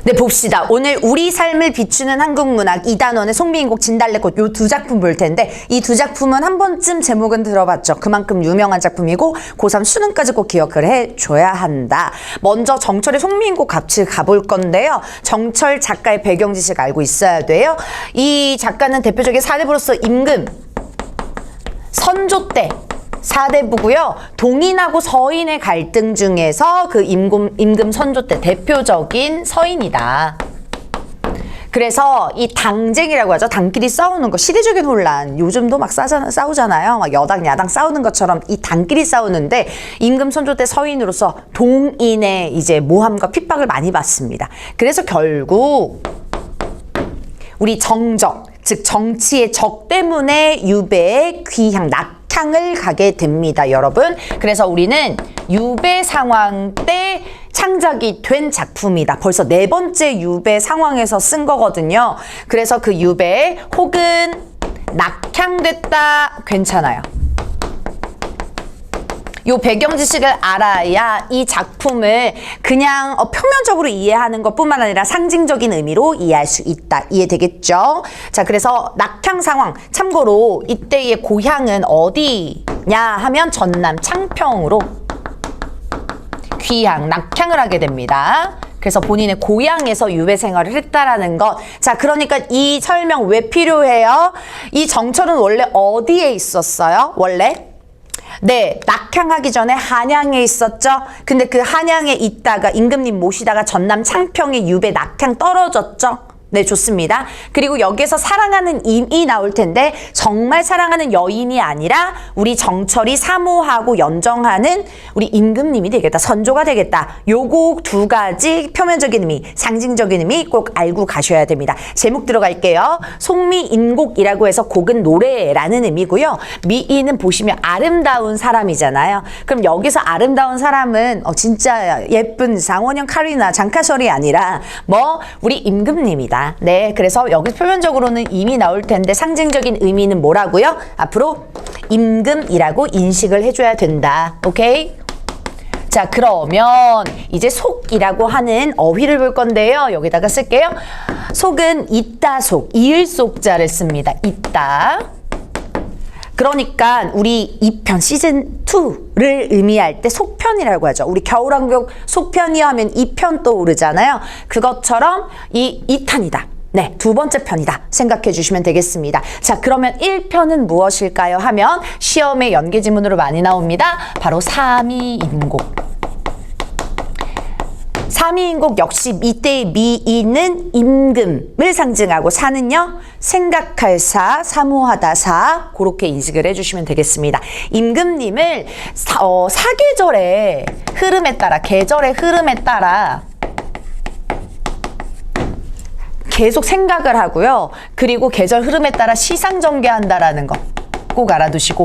네, 봅시다. 오늘 우리 삶을 비추는 한국문학 이단원의 송미인곡 진달래꽃 요 두 작품 볼 텐데 이 두 작품은 한 번쯤 제목은 들어봤죠. 그만큼 유명한 작품이고 고3 수능까지 꼭 기억을 해줘야 한다. 먼저 정철의 송미인곡 같이 가볼 건데요. 정철 작가의 배경 지식 알고 있어야 돼요. 이 작가는 대표적인 사대부로서 임금, 선조 때 사대부고요. 동인하고 서인의 갈등 중에서 그 임금 선조 때 대표적인 서인이다. 그래서 이 당쟁이라고 하죠. 당끼리 싸우는 거, 시대적인 혼란. 요즘도 막 싸우잖아요. 막 여당, 야당 싸우는 것처럼 이 당끼리 싸우는데 임금 선조 때 서인으로서 동인의 이제 모함과 핍박을 많이 받습니다. 그래서 결국 우리 정적, 즉 정치의 적 때문에 유배의 귀향, 낙향을 가게 됩니다, 여러분. 그래서 우리는 유배 상황 때 창작이 된 작품이다. 벌써 4번째 유배 상황에서 쓴 거거든요. 그래서 그 유배 혹은 낙향됐다 괜찮아요. 요 배경 지식을 알아야 이 작품을 그냥 표면적으로 이해하는 것뿐만 아니라 상징적인 의미로 이해할 수 있다. 이해되겠죠? 자, 그래서 낙향 상황, 참고로 이때의 고향은 어디냐 하면 전남 창평으로 귀향, 낙향을 하게 됩니다. 그래서 본인의 고향에서 유배 생활을 했다라는 것. 자, 그러니까 이 설명 왜 필요해요? 이 정철은 원래 어디에 있었어요? 원래? 네, 낙향하기 전에 한양에 있었죠. 근데 그 한양에 있다가 임금님 모시다가 전남 창평에 유배 낙향 떨어졌죠. 네, 좋습니다. 그리고 여기에서 사랑하는 임이 나올 텐데 정말 사랑하는 여인이 아니라 우리 정철이 사모하고 연정하는 우리 임금님이 되겠다. 선조가 되겠다. 요거 두 가지 표면적인 의미, 상징적인 의미 꼭 알고 가셔야 됩니다. 제목 들어갈게요. 송미인곡이라고 해서 곡은 노래라는 의미고요. 미인은 보시면 아름다운 사람이잖아요. 그럼 여기서 아름다운 사람은 진짜 예쁜 장원영, 카리나, 장카설이 아니라 우리 임금님이다. 네, 그래서 여기 표면적으로는 임이 나올 텐데 상징적인 의미는 뭐라고요? 앞으로 임금이라고 인식을 해줘야 된다. 오케이? 자, 그러면 이제 속이라고 하는 어휘를 볼 건데요. 여기다가 쓸게요. 속은 있다 속, 이을 속자를 씁니다. 있다. 그러니까 우리 2편 시즌2를 의미할 때 속편이라고 하죠. 우리 겨울왕국 속편이요 하면 2편 떠오르잖아요. 그것처럼 이 2탄이다. 네, 두 번째 편이다 생각해 주시면 되겠습니다. 자, 그러면 1편은 무엇일까요 하면 시험에 연계지문으로 많이 나옵니다. 바로 삼이인곡. 삼이인곡 역시 이때의 미인은 임금을 상징하고 사는요 생각할 사, 사모하다 사 그렇게 인식을 해주시면 되겠습니다. 임금님을 사계절의 흐름에 따라 계절의 흐름에 따라 계속 생각을 하고요. 그리고 계절 흐름에 따라 시상전개한다라는 거 꼭 알아두시고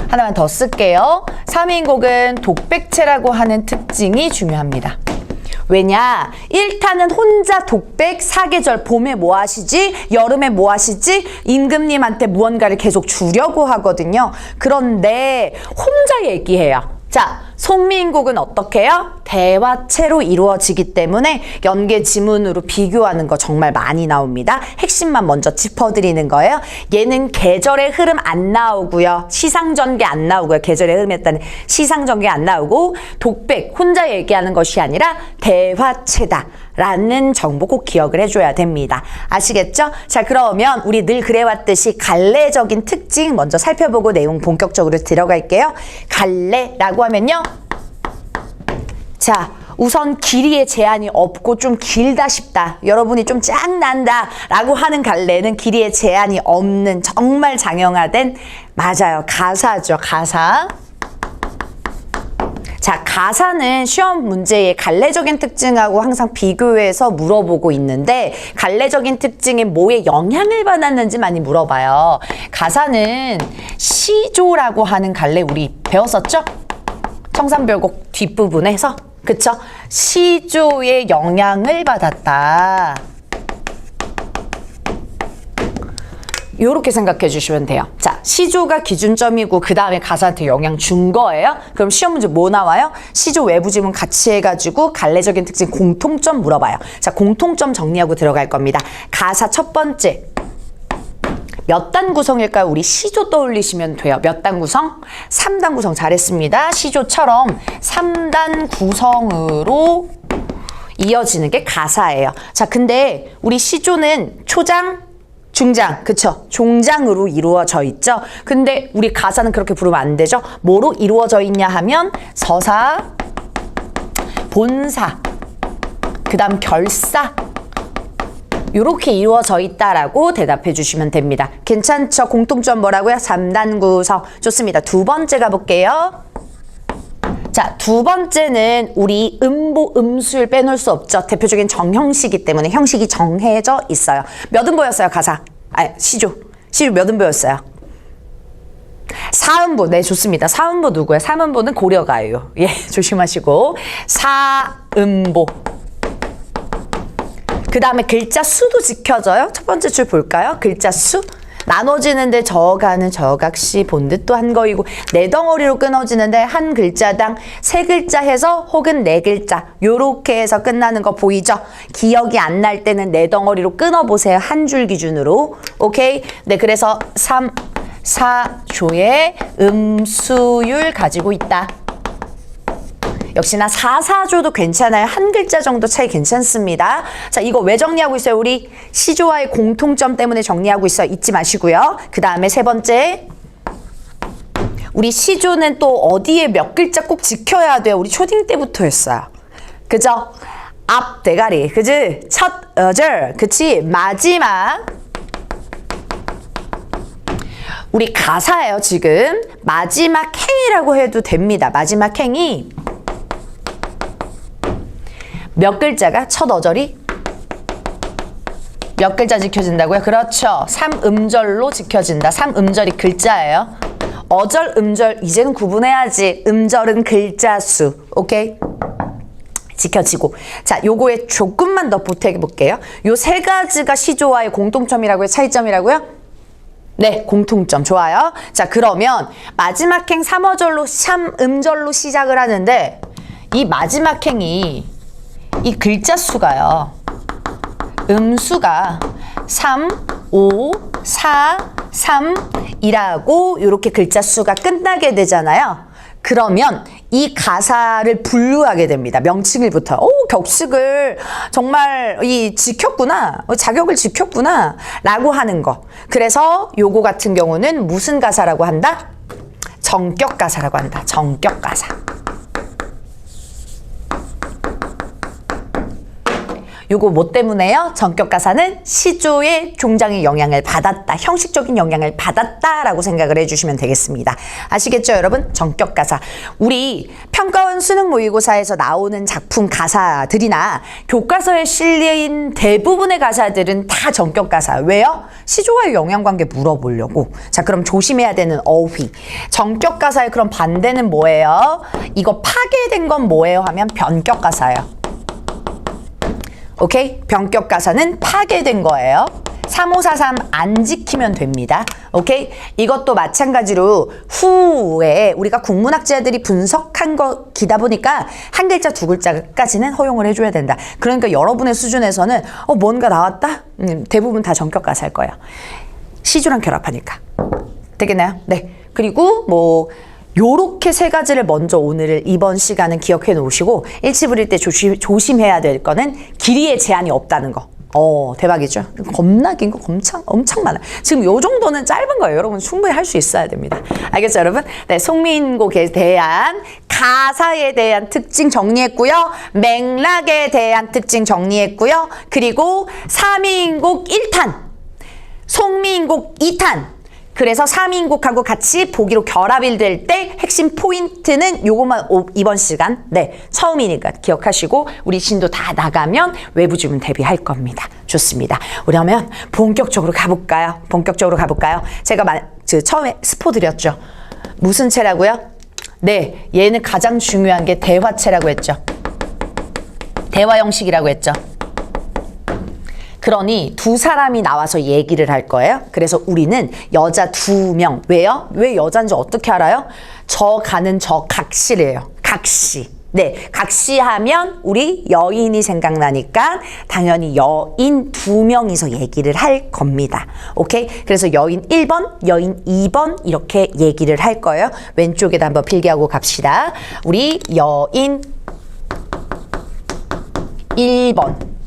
하나만 더 쓸게요. 삼이인곡은 독백체라고 하는 특징이 중요합니다. 왜냐? 1탄은 혼자 독백, 사계절, 봄에 뭐 하시지? 여름에 뭐 하시지? 임금님한테 무언가를 계속 주려고 하거든요. 그런데 혼자 얘기해요. 자, 송미인곡은 어떻게 해요? 대화체로 이루어지기 때문에 연계 지문으로 비교하는 거 정말 많이 나옵니다. 핵심만 먼저 짚어드리는 거예요. 얘는 계절의 흐름 안 나오고요. 시상전개 안 나오고요. 계절의 흐름에 따른 시상전개 안 나오고 독백, 혼자 얘기하는 것이 아니라 대화체다. 라는 정보 꼭 기억을 해줘야 됩니다. 아시겠죠? 자, 그러면 우리 늘 그래왔듯이 갈래적인 특징 먼저 살펴보고 내용 본격적으로 들어갈게요. 갈래라고 하면요. 자, 우선 길이에 제한이 없고 좀 길다 싶다. 여러분이 좀 짱난다 라고 하는 갈래는 길이에 제한이 없는 정말 장형화된 맞아요. 가사죠. 가사. 자, 가사는 시험 문제의 갈래적인 특징하고 항상 비교해서 물어보고 있는데 갈래적인 특징이 뭐에 영향을 받았는지 많이 물어봐요. 가사는 시조라고 하는 갈래 우리 배웠었죠? 청산별곡 뒷부분에서 그쵸? 시조의 영향을 받았다. 요렇게 생각해 주시면 돼요. 자, 자, 시조가 기준점이고 그 다음에 가사한테 영향 준 거예요. 그럼 시험 문제 뭐 나와요? 시조 외부 지문 같이 해가지고 갈래적인 특징 공통점 물어봐요. 자, 공통점 정리하고 들어갈 겁니다. 가사 첫 번째. 몇 단 구성일까요? 우리 시조 떠올리시면 돼요. 몇 단 구성? 3단 구성. 잘했습니다. 시조처럼 3단 구성으로 이어지는 게 가사예요. 자, 근데 우리 시조는 초장, 중장, 그쵸? 종장으로 이루어져 있죠? 근데 우리 가사는 그렇게 부르면 안 되죠? 뭐로 이루어져 있냐 하면 서사, 본사, 그 다음 결사, 이렇게 이루어져 있다라고 대답해 주시면 됩니다. 괜찮죠? 공통점 뭐라고요? 3단 구성. 좋습니다. 두 번째 가볼게요. 자, 두 번째는 우리 음보, 음수를 빼놓을 수 없죠. 대표적인 정형식이기 때문에 형식이 정해져 있어요. 몇 음보였어요, 가사? 시조. 시조 몇 음보였어요? 4음보. 네, 좋습니다. 4음보 누구예요? 3음보는 고려가요. 예, 조심하시고. 4음보. 그 다음에 글자 수도 지켜져요. 첫 번째 줄 볼까요? 글자 수. 나눠지는데 저어가는 저각시 본듯도 한 거이고 네 덩어리로 끊어지는데 한 글자당 세 글자 해서 혹은 네 글자 요렇게 해서 끝나는 거 보이죠? 기억이 안 날 때는 네 덩어리로 끊어보세요. 한 줄 기준으로. 오케이? 네, 그래서 3, 4조의 음수율 가지고 있다. 역시나 4, 4조도 괜찮아요. 한 글자 정도 차이 괜찮습니다. 자, 이거 왜 정리하고 있어요? 우리 시조와의 공통점 때문에 정리하고 있어요. 잊지 마시고요. 그 다음에 세 번째. 우리 시조는 또 어디에 몇 글자 꼭 지켜야 돼요. 우리 초딩 때부터 했어요. 그죠? 앞 대가리. 그지? 첫 어절. 그치? 마지막. 우리 가사예요, 지금. 마지막 행이라고 해도 됩니다. 마지막 행이 몇 글자가? 첫 어절이 몇 글자 지켜진다고요? 그렇죠. 3음절로 지켜진다. 3음절이 글자예요. 어절, 음절 이제는 구분해야지. 음절은 글자 수. 오케이? 지켜지고. 자, 요거에 조금만 더 보태게 볼게요. 요 세 가지가 시조와의 공통점이라고요? 차이점이라고요? 네, 공통점. 좋아요. 자, 그러면 마지막 행 3어절로 3음절로 시작을 하는데 이 마지막 행이 이 글자 수가요. 음수가 3, 5, 4, 3이라고 이렇게 글자 수가 끝나게 되잖아요. 그러면 이 가사를 분류하게 됩니다. 명칭일부터. 오, 격식을 정말 지켰구나. 자격을 지켰구나. 라고 하는 거. 그래서 요거 같은 경우는 무슨 가사라고 한다? 정격 가사라고 한다. 정격 가사. 요거 뭐 때문에요? 정격 가사는 시조의 종장의 영향을 받았다. 형식적인 영향을 받았다라고 생각을 해주시면 되겠습니다. 아시겠죠, 여러분? 정격 가사. 우리 평가원 수능 모의고사에서 나오는 작품 가사들이나 교과서에 실린 대부분의 가사들은 다 정격 가사. 왜요? 시조와의 영향관계 물어보려고. 자, 그럼 조심해야 되는 어휘. 정격 가사의 그럼 반대는 뭐예요? 이거 파괴된 건 뭐예요? 하면 변격 가사예요. 오케이? 변격 가사는 파괴된 거예요. 3543 안 지키면 됩니다. 오케이? 이것도 마찬가지로 후에 우리가 국문학자들이 분석한 거기다 보니까 한 글자 두 글자까지는 허용을 해줘야 된다. 그러니까 여러분의 수준에서는 뭔가 나왔다? 대부분 다 정격 가사일 거예요. 시조랑 결합하니까. 되겠나요? 네. 그리고 요렇게 세 가지를 먼저 오늘 이번 시간은 기억해 놓으시고 일치 부릴 때 조심해야 될 거는 길이에 제한이 없다는 거. 대박이죠? 겁나 긴 거 엄청 많아요. 지금 요 정도는 짧은 거예요. 여러분 충분히 할 수 있어야 됩니다. 알겠죠, 여러분? 네, 송민곡에 대한 가사에 대한 특징 정리했고요. 맥락에 대한 특징 정리했고요. 그리고 3인곡 1탄, 송민곡 2탄, 그래서 3인곡하고 같이 보기로 결합이 될 때 핵심 포인트는 요것만 이번 시간 처음이니까 기억하시고 우리 진도 다 나가면 외부 주문 대비할 겁니다. 좋습니다. 그러면 본격적으로 가볼까요? 제가 처음에 스포 드렸죠. 무슨 체라고요? 네, 얘는 가장 중요한 게 대화체라고 했죠. 대화 형식이라고 했죠. 그러니 두 사람이 나와서 얘기를 할 거예요. 그래서 우리는 여자 2명. 왜요? 왜 여잔지 어떻게 알아요? 저 가는 저 각시래요. 각시. 네, 각시하면 우리 여인이 생각나니까 당연히 여인 2명이서 얘기를 할 겁니다. 오케이? 그래서 여인 1번, 여인 2번 이렇게 얘기를 할 거예요. 왼쪽에다 한번 필기하고 갑시다. 우리 여인 1번.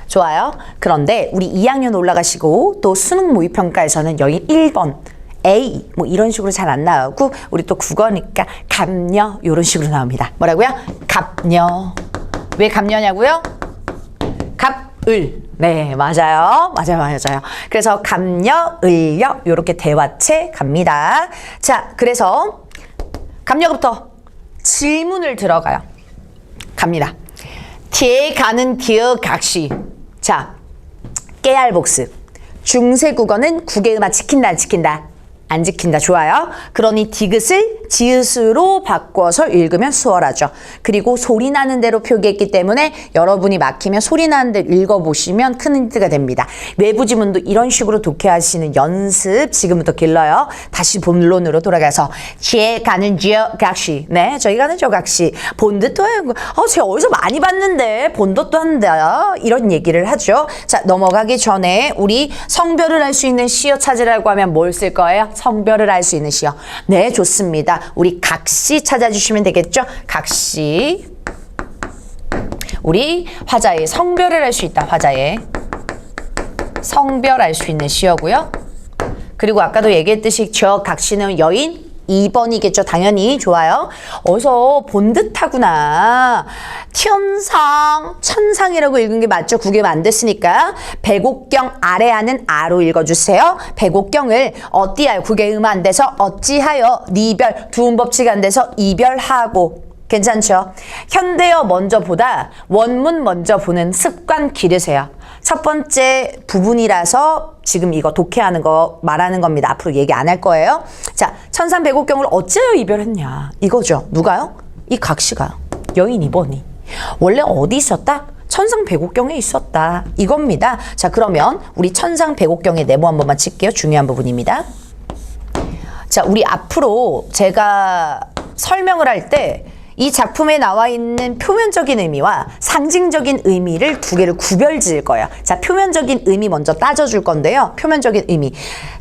좋아요. 그런데 우리 2학년 올라가시고 또 수능 모의평가에서는 여인 1번. A 뭐 이런 식으로 잘 안 나오고 우리 또 국어니까 갑녀 이런 식으로 나옵니다. 뭐라고요? 갑녀. 왜 갑녀냐고요? 갑을. 네, 맞아요. 맞아요. 그래서 갑녀, 을녀 이렇게 대화체 갑니다. 자, 그래서 갑녀부터 질문을 들어가요. 갑니다. 뒤에 가는 디어 각시. 자, 깨알 복습. 중세 국어는 국외음악 지킨다 안 지킨다? 안 지킨다. 좋아요. 그러니 디귿을 지읒으로 바꿔서 읽으면 수월하죠. 그리고 소리 나는 대로 표기했기 때문에 여러분이 막히면 소리 나는 대로 읽어보시면 큰 힌트가 됩니다. 외부 지문도 이런 식으로 독해하시는 연습 지금부터 길러요. 다시 본론으로 돌아가서 제 가는 저 각시. 네, 저희 가는 저 각시. 본 듯도 해요. 제가 어디서 많이 봤는데 본 듯도 한다. 이런 얘기를 하죠. 자, 넘어가기 전에 우리 성별을 알 수 있는 시어 찾으라고 하면 뭘 쓸 거예요? 성별을 알 수 있는 시어. 네, 좋습니다. 우리 각시 찾아주시면 되겠죠? 각시. 우리 화자의 성별을 알 수 있다. 화자의 성별 알 수 있는 시어고요. 그리고 아까도 얘기했듯이 저 각시는 여인 2번이겠죠. 당연히. 좋아요. 어디서 본 듯하구나. 천상이라고 읽은 게 맞죠? 국외음 안 됐으니까. 백옥경 아래하는 아로 읽어주세요. 백옥경을 어띠하여 국외음 안 돼서 어찌하여 니별 두음 법칙 안 돼서 이별하고. 괜찮죠? 현대어 먼저 보다 원문 먼저 보는 습관 기르세요. 첫 번째 부분이라서 지금 이거 독해하는 거 말하는 겁니다. 앞으로 얘기 안 할 거예요. 자, 천상백옥경을 어찌하여 이별했냐 이거죠. 누가요? 이 각시가요. 여인 2번이. 원래 어디 있었다? 천상백옥경에 있었다. 이겁니다. 자, 그러면 우리 천상백옥경의 네모 한 번만 칠게요. 중요한 부분입니다. 자, 우리 앞으로 제가 설명을 할 때 이 작품에 나와 있는 표면적인 의미와 상징적인 의미를 두 개를 구별 지을 거예요. 자, 표면적인 의미 먼저 따져줄 건데요. 표면적인 의미.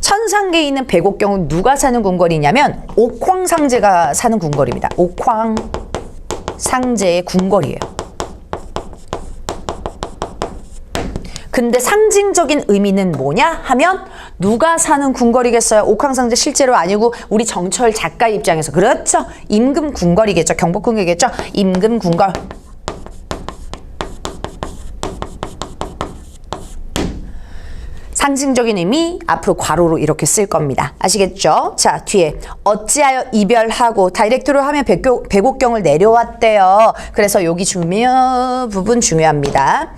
천상계에 있는 백옥경은 누가 사는 궁궐이냐면 옥황상제가 사는 궁궐입니다. 옥황상제의 궁궐이에요. 근데 상징적인 의미는 뭐냐 하면 누가 사는 궁궐이겠어요? 옥황상제 실제로 아니고 우리 정철 작가 입장에서. 그렇죠. 임금 궁궐이겠죠. 경복궁이겠죠. 임금 궁궐. 상징적인 의미 앞으로 괄호로 이렇게 쓸 겁니다. 아시겠죠? 자, 뒤에 어찌하여 이별하고 다이렉트로 하면 백옥경을 내려왔대요. 그래서 여기 부분 중요합니다.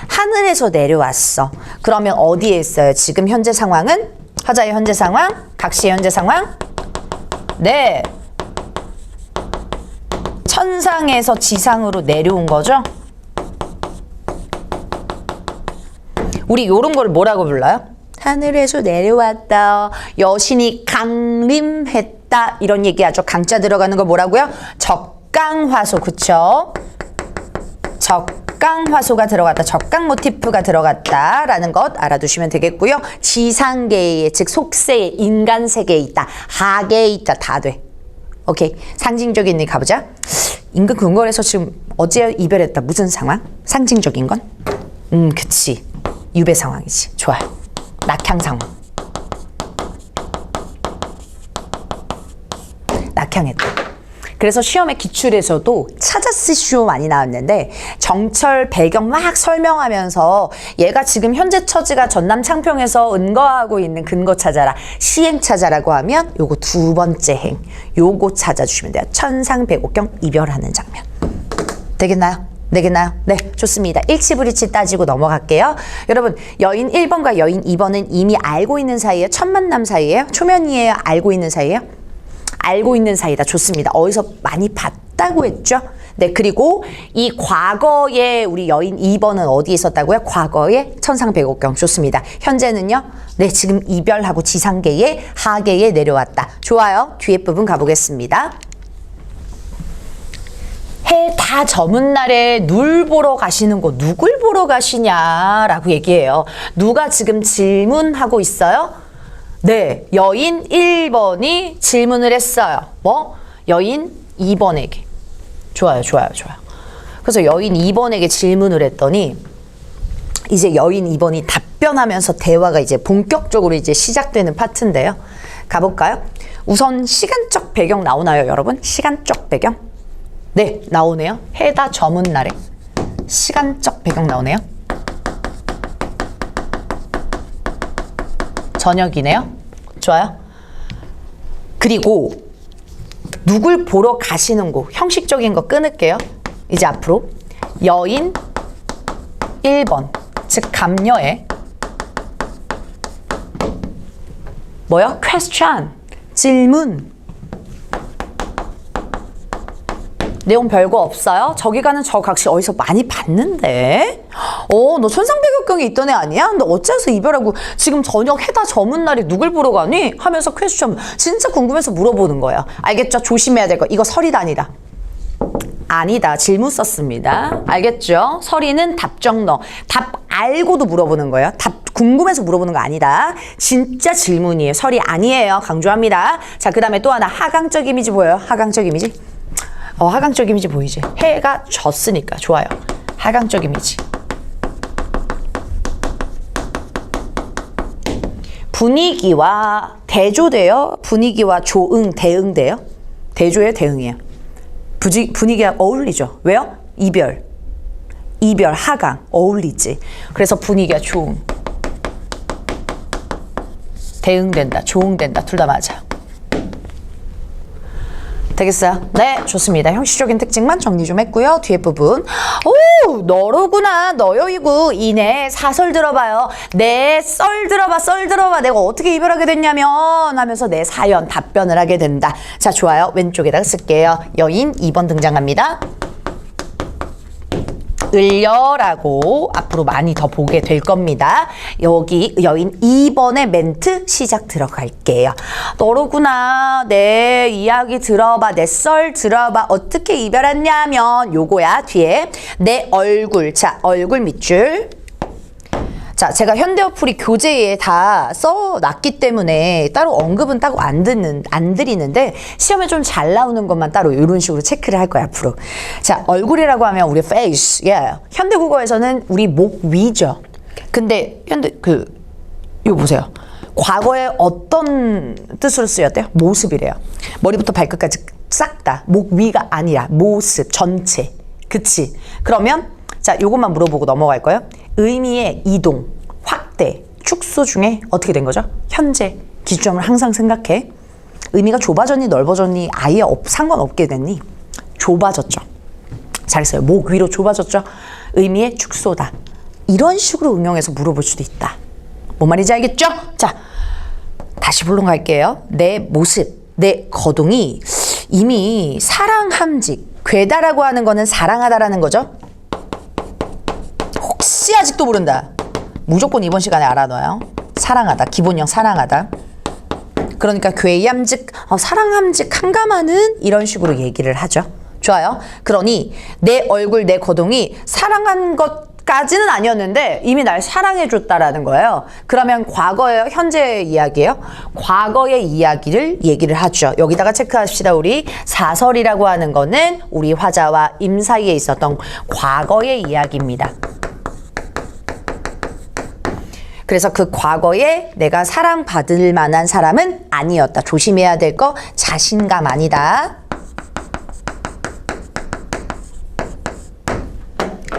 하늘에서 내려왔어. 그러면 어디에 있어요? 지금 현재 상황은? 화자의 현재 상황? 각시의 현재 상황? 네. 천상에서 지상으로 내려온 거죠? 우리 요런 걸 뭐라고 불러요? 하늘에서 내려왔다. 여신이 강림했다. 이런 얘기하죠. 강자 들어가는 거 뭐라고요? 적강화소. 그쵸? 적강화소가 들어갔다. 적강 모티프가 들어갔다라는 것 알아두시면 되겠고요. 지상계에, 즉 속세에 인간 세계에 있다. 하계에 있다. 다 돼. 오케이. 상징적인 일 가보자. 임금 궁궐에서 지금 어제 이별했다. 무슨 상황? 상징적인 건? 그치. 유배 상황이지. 좋아요. 낙향 상황. 낙향했다. 그래서 시험에 기출에서도 찾아쓰시오 많이 나왔는데 정철 배경 막 설명하면서 얘가 지금 현재 처지가 전남 창평에서 은거하고 있는 근거 찾아라. 시행 찾아라고 하면 요거 두 번째 행. 요거 찾아주시면 돼요. 천상백옥경 이별하는 장면. 되겠나요? 되겠나요? 네, 좋습니다. 일치불이치 따지고 넘어갈게요. 여러분, 여인 1번과 여인 2번은 이미 알고 있는 사이예요? 첫 만남 사이예요? 초면이에요? 알고 있는 사이예요? 알고 있는 사이다. 좋습니다. 어디서 많이 봤다고 했죠? 네, 그리고 이 과거에 우리 여인 2번은 어디에 있었다고요? 과거에 천상백옥경. 좋습니다. 현재는요? 네, 지금 이별하고 지상계에 하계에 내려왔다. 좋아요. 뒤에 부분 가보겠습니다. 해 다 저문 날에 누굴 보러 가시는 거 누굴 보러 가시냐라고 얘기해요. 누가 지금 질문하고 있어요? 네, 여인 1번이 질문을 했어요. 뭐? 여인 2번에게. 좋아요. 그래서 여인 2번에게 질문을 했더니 이제 여인 2번이 답변하면서 대화가 이제 본격적으로 이제 시작되는 파트인데요. 가볼까요? 우선 시간적 배경 나오나요, 여러분? 시간적 배경? 네, 나오네요. 해다 저문 날에 시간적 배경 나오네요. 저녁이네요. 좋아요. 그리고 누굴 보러 가시는 곳, 형식적인 거 끊을게요. 이제 앞으로 여인 1번, 즉 감녀의 뭐요? question, 질문. 내용 별거 없어요? 저기 가는 저 각시 어디서 많이 봤는데? 너 천상백옥경에 있던 애 아니야? 너 어째서 이별하고 지금 저녁 해다 저문 날에 누굴 보러 가니? 하면서 퀘스천 진짜 궁금해서 물어보는 거예요. 알겠죠? 조심해야 될 거. 이거 설이다 아니다. 아니다. 질문 썼습니다. 알겠죠? 설이는 답정너. 답 알고도 물어보는 거예요. 답 궁금해서 물어보는 거 아니다. 진짜 질문이에요. 설이 아니에요. 강조합니다. 자, 그 다음에 또 하나 하강적 이미지 보여요. 하강적 이미지. 하강적 이미지 보이지? 해가 졌으니까. 좋아요. 하강적 이미지. 분위기와 대조돼요? 분위기와 조응, 대응돼요? 대조예요? 대응이에요? 분위기가 어울리죠? 왜요? 이별, 하강 어울리지. 그래서 분위기가 조응. 대응된다, 조응된다. 둘 다 맞아. 되겠어요? 네, 좋습니다. 형식적인 특징만 정리 좀 했고요. 뒤에 부분. 오, 너로구나. 너여이고. 이내 사설 들어봐요. 내 썰 들어봐. 내가 어떻게 이별하게 됐냐면 하면서 내 사연 답변을 하게 된다. 자, 좋아요. 왼쪽에다가 쓸게요. 여인 2번 등장합니다. 을려라고 앞으로 많이 더 보게 될 겁니다. 여기 여인 2번의 멘트 시작 들어갈게요. 너로구나. 내 이야기 들어봐. 내 썰 들어봐. 어떻게 이별했냐면 요거야. 뒤에 내 얼굴. 자, 얼굴 밑줄. 자, 제가 현대어플이 교재에 다 써놨기 때문에 따로 언급은 따로 안 드리는데 시험에 좀 잘 나오는 것만 따로 이런 식으로 체크를 할 거야, 앞으로. 자, 얼굴이라고 하면 우리 face. 현대국어에서는 우리 목 위죠. 근데 이거 보세요. 과거에 어떤 뜻으로 쓰였대요? 모습이래요. 머리부터 발끝까지 싹 다. 목 위가 아니라 모습 전체. 그치? 그러면 자, 요것만 물어보고 넘어갈 거예요. 의미의 이동, 확대, 축소 중에 어떻게 된 거죠? 현재 기준점을 항상 생각해. 의미가 좁아졌니 넓어졌니 아예 상관없게 됐니? 좁아졌죠. 잘했어요. 목 위로 좁아졌죠. 의미의 축소다. 이런 식으로 응용해서 물어볼 수도 있다. 뭔 말인지 알겠죠? 자, 다시 본론 갈게요. 내 모습, 내 거동이 이미 사랑함직, 괴다라고 하는 거는 사랑하다라는 거죠. 혹시 아직도 모른다. 무조건 이번 시간에 알아놔요. 사랑하다. 기본형 사랑하다. 그러니까 괴얌직, 사랑함직, 한가마는 이런 식으로 얘기를 하죠. 좋아요. 그러니 내 얼굴, 내 거동이 사랑한 것까지는 아니었는데 이미 날 사랑해줬다라는 거예요. 그러면 과거예요? 현재의 이야기예요? 과거의 이야기를 얘기를 하죠. 여기다가 체크합시다. 우리 사설이라고 하는 거는 우리 화자와 임 사이에 있었던 과거의 이야기입니다. 그래서 그 과거에 내가 사랑받을 만한 사람은 아니었다. 조심해야 될 거 자신감 아니다.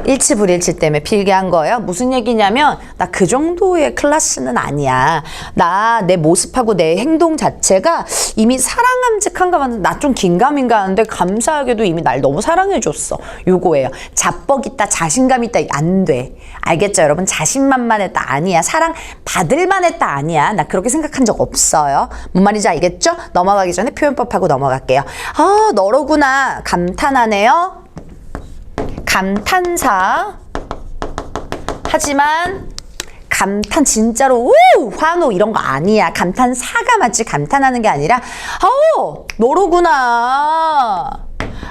일치불일치 때문에 필기한 거예요. 무슨 얘기냐면 나 그 정도의 클래스는 아니야. 나 내 모습하고 내 행동 자체가 이미 사랑함직한가 봐도 나 좀 긴가민가 하는데 감사하게도 이미 날 너무 사랑해줬어. 요거예요. 자뻑 있다, 자신감 있다 안 돼. 알겠죠 여러분? 자신만만했다 아니야. 사랑받을만 했다 아니야. 나 그렇게 생각한 적 없어요. 뭔 말인지 알겠죠? 넘어가기 전에 표현법하고 넘어갈게요. 너로구나. 감탄하네요. 감탄사. 하지만 감탄 진짜로 우! 환호 이런 거 아니야. 감탄사가 맞지 감탄하는 게 아니라 너로구나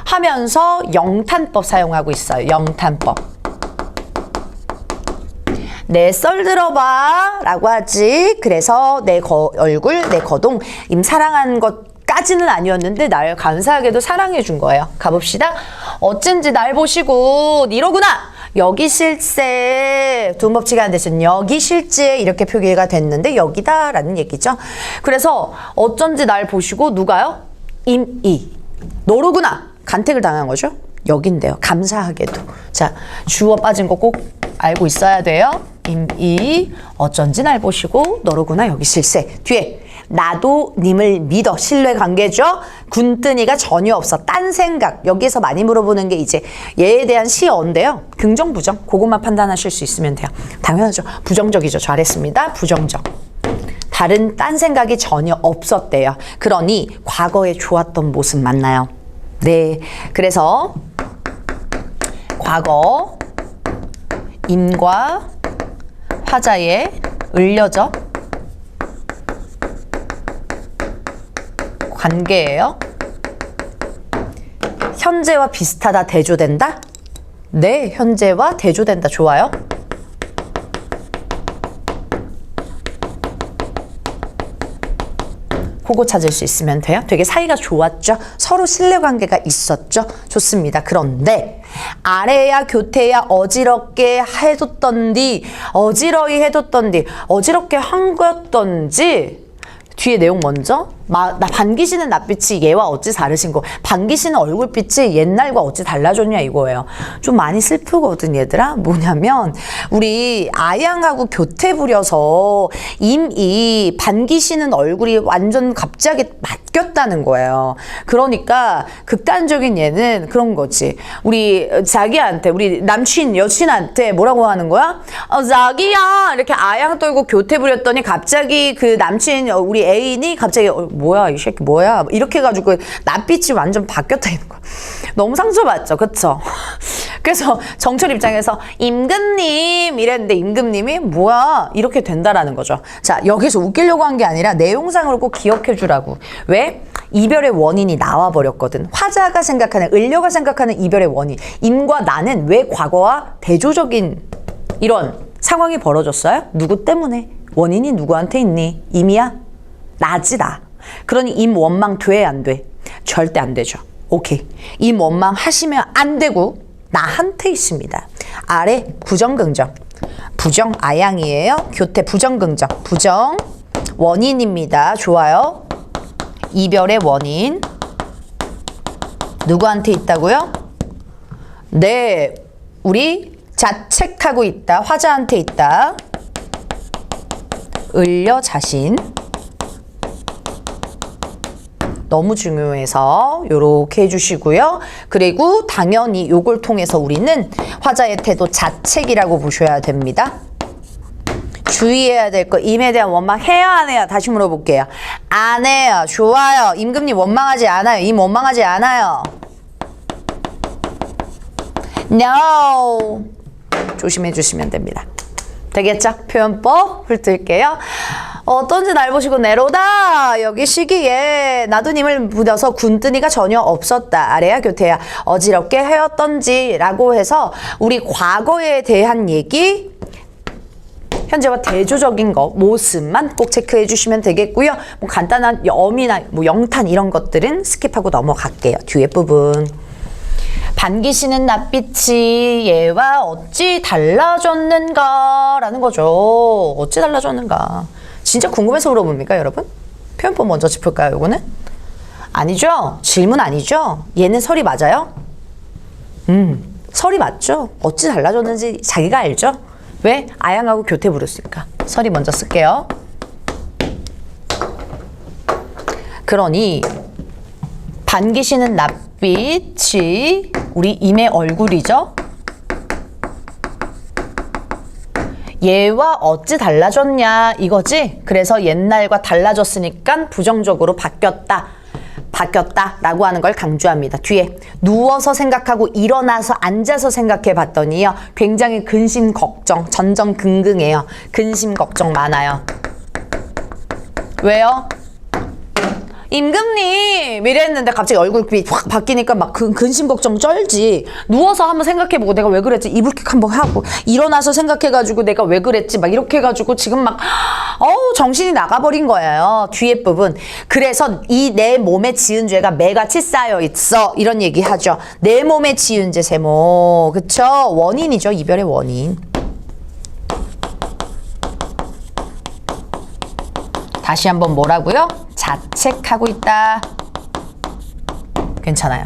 하면서 영탄법 사용하고 있어요. 영탄법. 내 썰 들어봐 라고 하지. 그래서 내 얼굴, 내 거동 임 사랑한 것까지는 아니었는데 날 감사하게도 사랑해 준 거예요. 가봅시다. 어쩐지 날 보시고 이러구나. 여기 실세. 두음법칙이 안 됐으면 여기 실제 이렇게 표기가 됐는데 여기다 라는 얘기죠. 그래서 어쩐지 날 보시고 누가요? 임이. 너로구나. 간택을 당한 거죠. 여긴데요. 감사하게도. 자, 주어 빠진 거 꼭 알고 있어야 돼요. 임이 어쩐지 날 보시고 너로구나 여기 실세. 뒤에 나도 님을 믿어. 신뢰관계죠. 군뜬이가 전혀 없어. 딴 생각. 여기에서 많이 물어보는 게 이제 얘에 대한 시어인데요. 긍정, 부정. 그것만 판단하실 수 있으면 돼요. 당연하죠. 부정적이죠. 잘했습니다. 부정적. 다른 딴 생각이 전혀 없었대요. 그러니 과거에 좋았던 모습 맞나요? 네. 그래서 과거 임과 화자에 을려져 관계예요. 현재와 비슷하다, 대조된다? 네, 현재와 대조된다. 좋아요. 그거 찾을 수 있으면 돼요. 되게 사이가 좋았죠. 서로 신뢰관계가 있었죠. 좋습니다. 그런데 아래야 교태야 어지럽게 해뒀던디 어지러이 해뒀던디 어지럽게 한 거였던지 뒤에 내용 먼저 나 반기시는 낯빛이 얘와 어찌 다르신 거 반기시는 얼굴빛이 옛날과 어찌 달라졌냐 이거예요. 좀 많이 슬프거든 얘들아. 뭐냐면 우리 아양하고 교태 부려서 임이 반기시는 얼굴이 완전 갑자기 바뀌었다는 거예요. 그러니까 극단적인 얘는 그런 거지. 우리 자기한테 우리 남친 여친한테 뭐라고 하는 거야? 자기야 이렇게 아양 떨고 교태 부렸더니 갑자기 그 남친 우리 애인이 갑자기 뭐야 이 새끼 뭐야 이렇게 해가지고 낯빛이 완전 바뀌었다 이런 거야. 너무 상처받죠. 그쵸? 그래서 정철 입장에서 임금님 이랬는데 임금님이 뭐야 이렇게 된다라는 거죠. 자, 여기서 웃기려고 한 게 아니라 내용상으로 꼭 기억해 주라고. 왜? 이별의 원인이 나와버렸거든. 화자가 생각하는 을려가 생각하는 이별의 원인. 임과 나는 왜 과거와 대조적인 이런 상황이 벌어졌어요? 누구 때문에? 원인이 누구한테 있니? 임이야? 나지 나. 그러니 임 원망 돼 안 돼? 절대 안 되죠. 오케이. 임 원망 하시면 안 되고 나한테 있습니다. 아래 부정 긍정. 부정 아양이에요. 교태 부정 긍정. 부정 원인입니다. 좋아요. 이별의 원인 누구한테 있다고요? 네, 우리 자책하고 있다. 화자한테 있다. 을려 자신. 너무 중요해서 요렇게 해주시고요. 그리고 당연히 요걸 통해서 우리는 화자의 태도 자책이라고 보셔야 됩니다. 주의해야 될 거 임에 대한 원망 해요 안 해요? 다시 물어볼게요. 안 해요. 좋아요. 임금님 원망하지 않아요. 임 원망하지 않아요. No. 조심해 주시면 됩니다. 되겠죠? 표현법 훑을게요. 어떤지 날 보시고 내로다. 여기 시기에 나도 님을 묻어서 군뜬이가 전혀 없었다. 아래야 교태야 어지럽게 하였던지 라고 해서 우리 과거에 대한 얘기 현재와 대조적인 거 모습만 꼭 체크해 주시면 되겠고요. 뭐 간단한 엄이나 뭐 영탄 이런 것들은 스킵하고 넘어갈게요. 뒤에 부분. 반기시는 낯빛이 얘와 어찌 달라졌는가 라는 거죠. 어찌 달라졌는가. 진짜 궁금해서 물어봅니까 여러분? 표현법 먼저 짚을까요 요거는? 아니죠. 질문 아니죠. 얘는 설이 맞아요? 설이 맞죠. 어찌 달라졌는지 자기가 알죠. 왜? 아양하고 교태 부르니까. 설이 먼저 쓸게요. 그러니 반기시는 낯빛이 우리 임의 얼굴이죠. 얘와 어찌 달라졌냐 이거지. 그래서 옛날과 달라졌으니까 부정적으로 바뀌었다. 바뀌었다라고 하는 걸 강조합니다. 뒤에 누워서 생각하고 일어나서 앉아서 생각해 봤더니요. 굉장히 근심 걱정, 전전긍긍해요. 근심 걱정 많아요. 왜요? 임금님 이랬는데 갑자기 얼굴이 확 바뀌니까 막 근심 걱정 쩔지. 누워서 한번 생각해보고 내가 왜 그랬지 이불킥 한번 하고 일어나서 생각해가지고 내가 왜 그랬지 막 이렇게 해가지고 지금 막 정신이 나가버린 거예요. 뒤에 부분. 그래서 이 내 몸에 지은 죄가 매같이 쌓여 있어 이런 얘기 하죠. 내 몸에 지은 죄 세모 그쵸? 원인이죠. 이별의 원인. 다시 한번 뭐라고요? 자책하고 있다. 괜찮아요.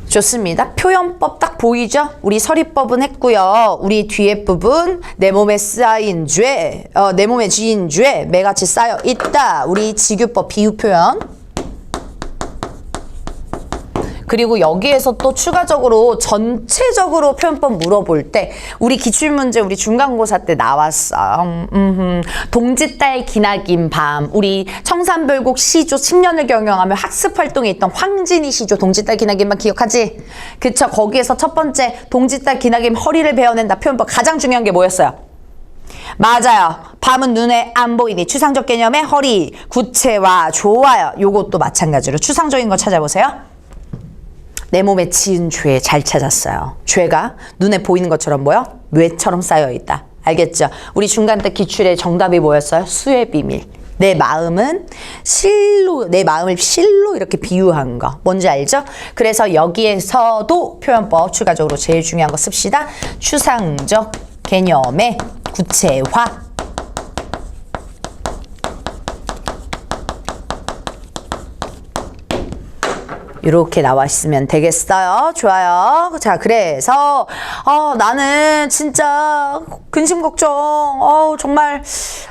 좋습니다. 표현법 딱 보이죠? 우리 서리법은 했고요. 우리 뒤에 부분 내 몸에 쌓인 죄, 내 몸에 지인 죄 매같이 쌓여 있다. 우리 직유법 비유 표현. 그리고 여기에서 또 추가적으로 전체적으로 표현법 물어볼 때 우리 기출문제 우리 중간고사 때 나왔어요. 동짓달 기나긴 밤 우리 청산별곡 시조 10년을 경영하며 학습활동에 있던 황진이 시조 동짓달 기나긴 밤 기억하지? 그쵸. 거기에서 첫 번째 동짓달 기나긴 허리를 베어낸다 표현법 가장 중요한 게 뭐였어요? 맞아요. 밤은 눈에 안 보이니 추상적 개념의 허리 구체화 좋아요. 요것도 마찬가지로 추상적인 거 찾아보세요. 내 몸에 지은 죄 잘 찾았어요. 죄가 눈에 보이는 것처럼 뭐요? 뇌처럼 쌓여있다. 알겠죠? 우리 중간 때 기출의 정답이 뭐였어요? 수의 비밀. 내 마음은 실로, 내 마음을 실로 이렇게 비유한 거. 뭔지 알죠? 그래서 여기에서도 표현법 추가적으로 제일 중요한 거 씁시다. 추상적 개념의 구체화. 이렇게 나와 있으면 되겠어요. 좋아요. 자, 그래서 나는 진짜 근심 걱정 정말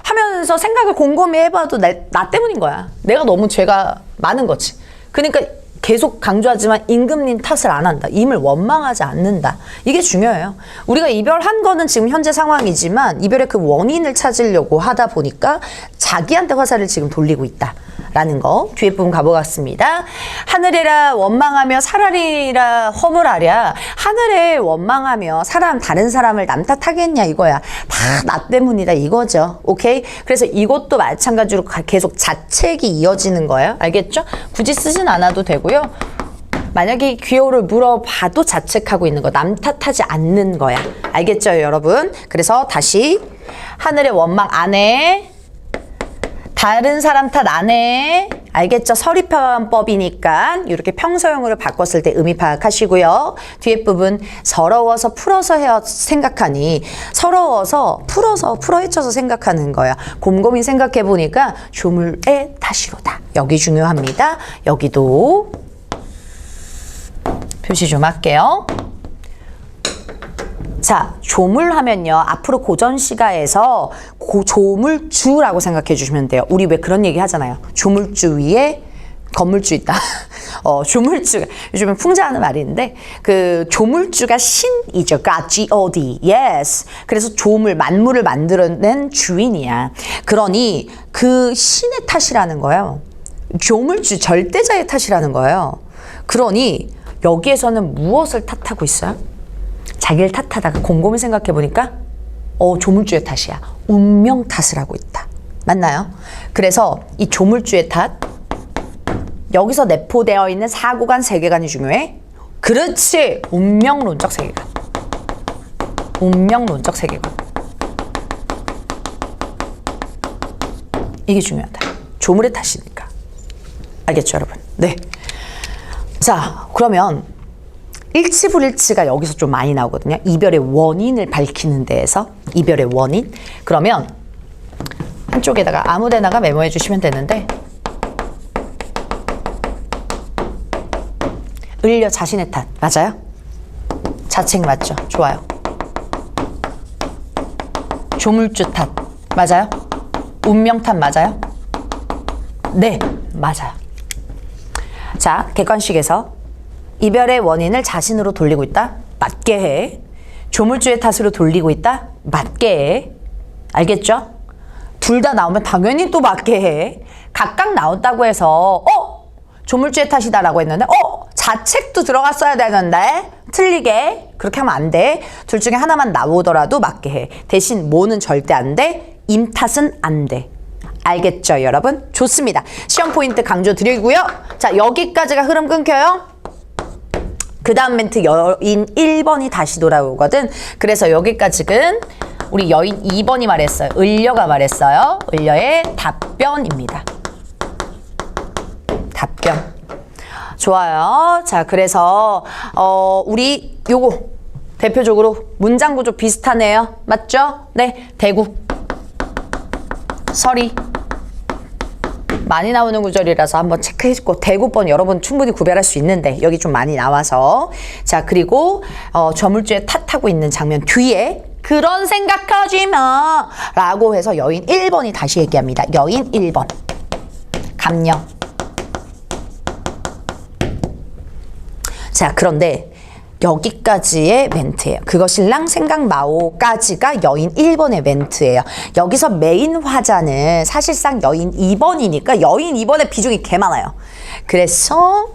하면서 생각을 곰곰이 해봐도 나 때문인 거야. 내가 너무 죄가 많은 거지. 그러니까 계속 강조하지만 임금님 탓을 안 한다. 임을 원망하지 않는다. 이게 중요해요. 우리가 이별한 거는 지금 현재 상황이지만 이별의 그 원인을 찾으려고 하다 보니까 자기한테 화살을 지금 돌리고 있다. 라는 거 뒤에 부분 가보겠습니다. 하늘에라 원망하며 사라리라 허물하랴. 하늘에 원망하며 다른 사람을 남 탓하겠냐 이거야. 다 나 때문이다 이거죠. 오케이? 그래서 이것도 마찬가지로 계속 자책이 이어지는 거예요. 알겠죠? 굳이 쓰진 않아도 되고요. 만약에 기호를 물어봐도 자책하고 있는 거. 남 탓하지 않는 거야. 알겠죠 여러분? 그래서 다시 하늘의 원망 안 해. 다른 사람 탓 안 해. 알겠죠? 서리표현법이니까 이렇게 평서형으로 바꿨을 때 의미 파악하시고요. 뒤에 부분 서러워서 풀어서 생각하니 서러워서 풀어 헤쳐서 생각하는 거야. 곰곰이 생각해 보니까 조물의 탓이로다. 여기 중요합니다. 여기도 표시 좀 할게요. 자, 조물하면요. 앞으로 고전시가에서 조물주라고 생각해 주시면 돼요. 우리 왜 그런 얘기 하잖아요. 조물주 위에 건물주 있다. 조물주가 요즘은 풍자하는 말인데 그 조물주가 신이죠. God, yes. 그래서 조물, 만물을 만들어낸 주인이야. 그러니 그 신의 탓이라는 거예요. 조물주, 절대자의 탓이라는 거예요. 그러니 여기에서는 무엇을 탓하고 있어요? 자기를 탓하다가 곰곰이 생각해보니까 조물주의 탓이야. 운명 탓을 하고 있다. 맞나요? 그래서 이 조물주의 탓 여기서 내포되어 있는 사고관, 세계관이 중요해. 그렇지. 운명론적 세계관. 운명론적 세계관. 이게 중요하다. 조물의 탓이니까. 알겠죠 여러분? 네. 자, 그러면 일치불일치가 여기서 좀 많이 나오거든요. 이별의 원인을 밝히는 데에서 이별의 원인. 그러면 한쪽에다가 아무데나가 메모해 주시면 되는데 을려 자신의 탓 맞아요? 자책 맞죠? 좋아요. 조물주 탓 맞아요? 운명 탓 맞아요? 네, 맞아요. 자, 객관식에서 이별의 원인을 자신으로 돌리고 있다? 맞게 해. 조물주의 탓으로 돌리고 있다? 맞게 해. 알겠죠? 둘 다 나오면 당연히 또 맞게 해. 각각 나온다고 해서 조물주의 탓이다라고 했는데 자책도 들어갔어야 되는데 틀리게 그렇게 하면 안 돼. 둘 중에 하나만 나오더라도 맞게 해. 대신 뭐는 절대 안 돼. 임 탓은 안 돼. 알겠죠, 여러분? 좋습니다. 시험 포인트 강조 드리고요. 자, 여기까지가 흐름 끊겨요. 그 다음 멘트 여인 1번이 다시 돌아오거든. 그래서 여기까지는 우리 여인 2번이 말했어요. 을려가 말했어요. 을려의 답변입니다. 답변. 좋아요. 자, 그래서 우리 요거 대표적으로 문장 구조 비슷하네요. 맞죠? 네, 대구, 서리 많이 나오는 구절이라서 한번 체크해주고 대구번 여러분 충분히 구별할 수 있는데 여기 좀 많이 나와서 자, 그리고 저물주에 탓하고 있는 장면 뒤에 그런 생각하지 마 라고 해서 여인 1번이 다시 얘기합니다. 여인 1번 감녕. 자, 그런데 여기까지의 멘트예요. 그거 신랑 생각 마오까지가 여인 1번의 멘트예요. 여기서 메인 화자는 사실상 여인 2번이니까 여인 2번의 비중이 개 많아요. 그래서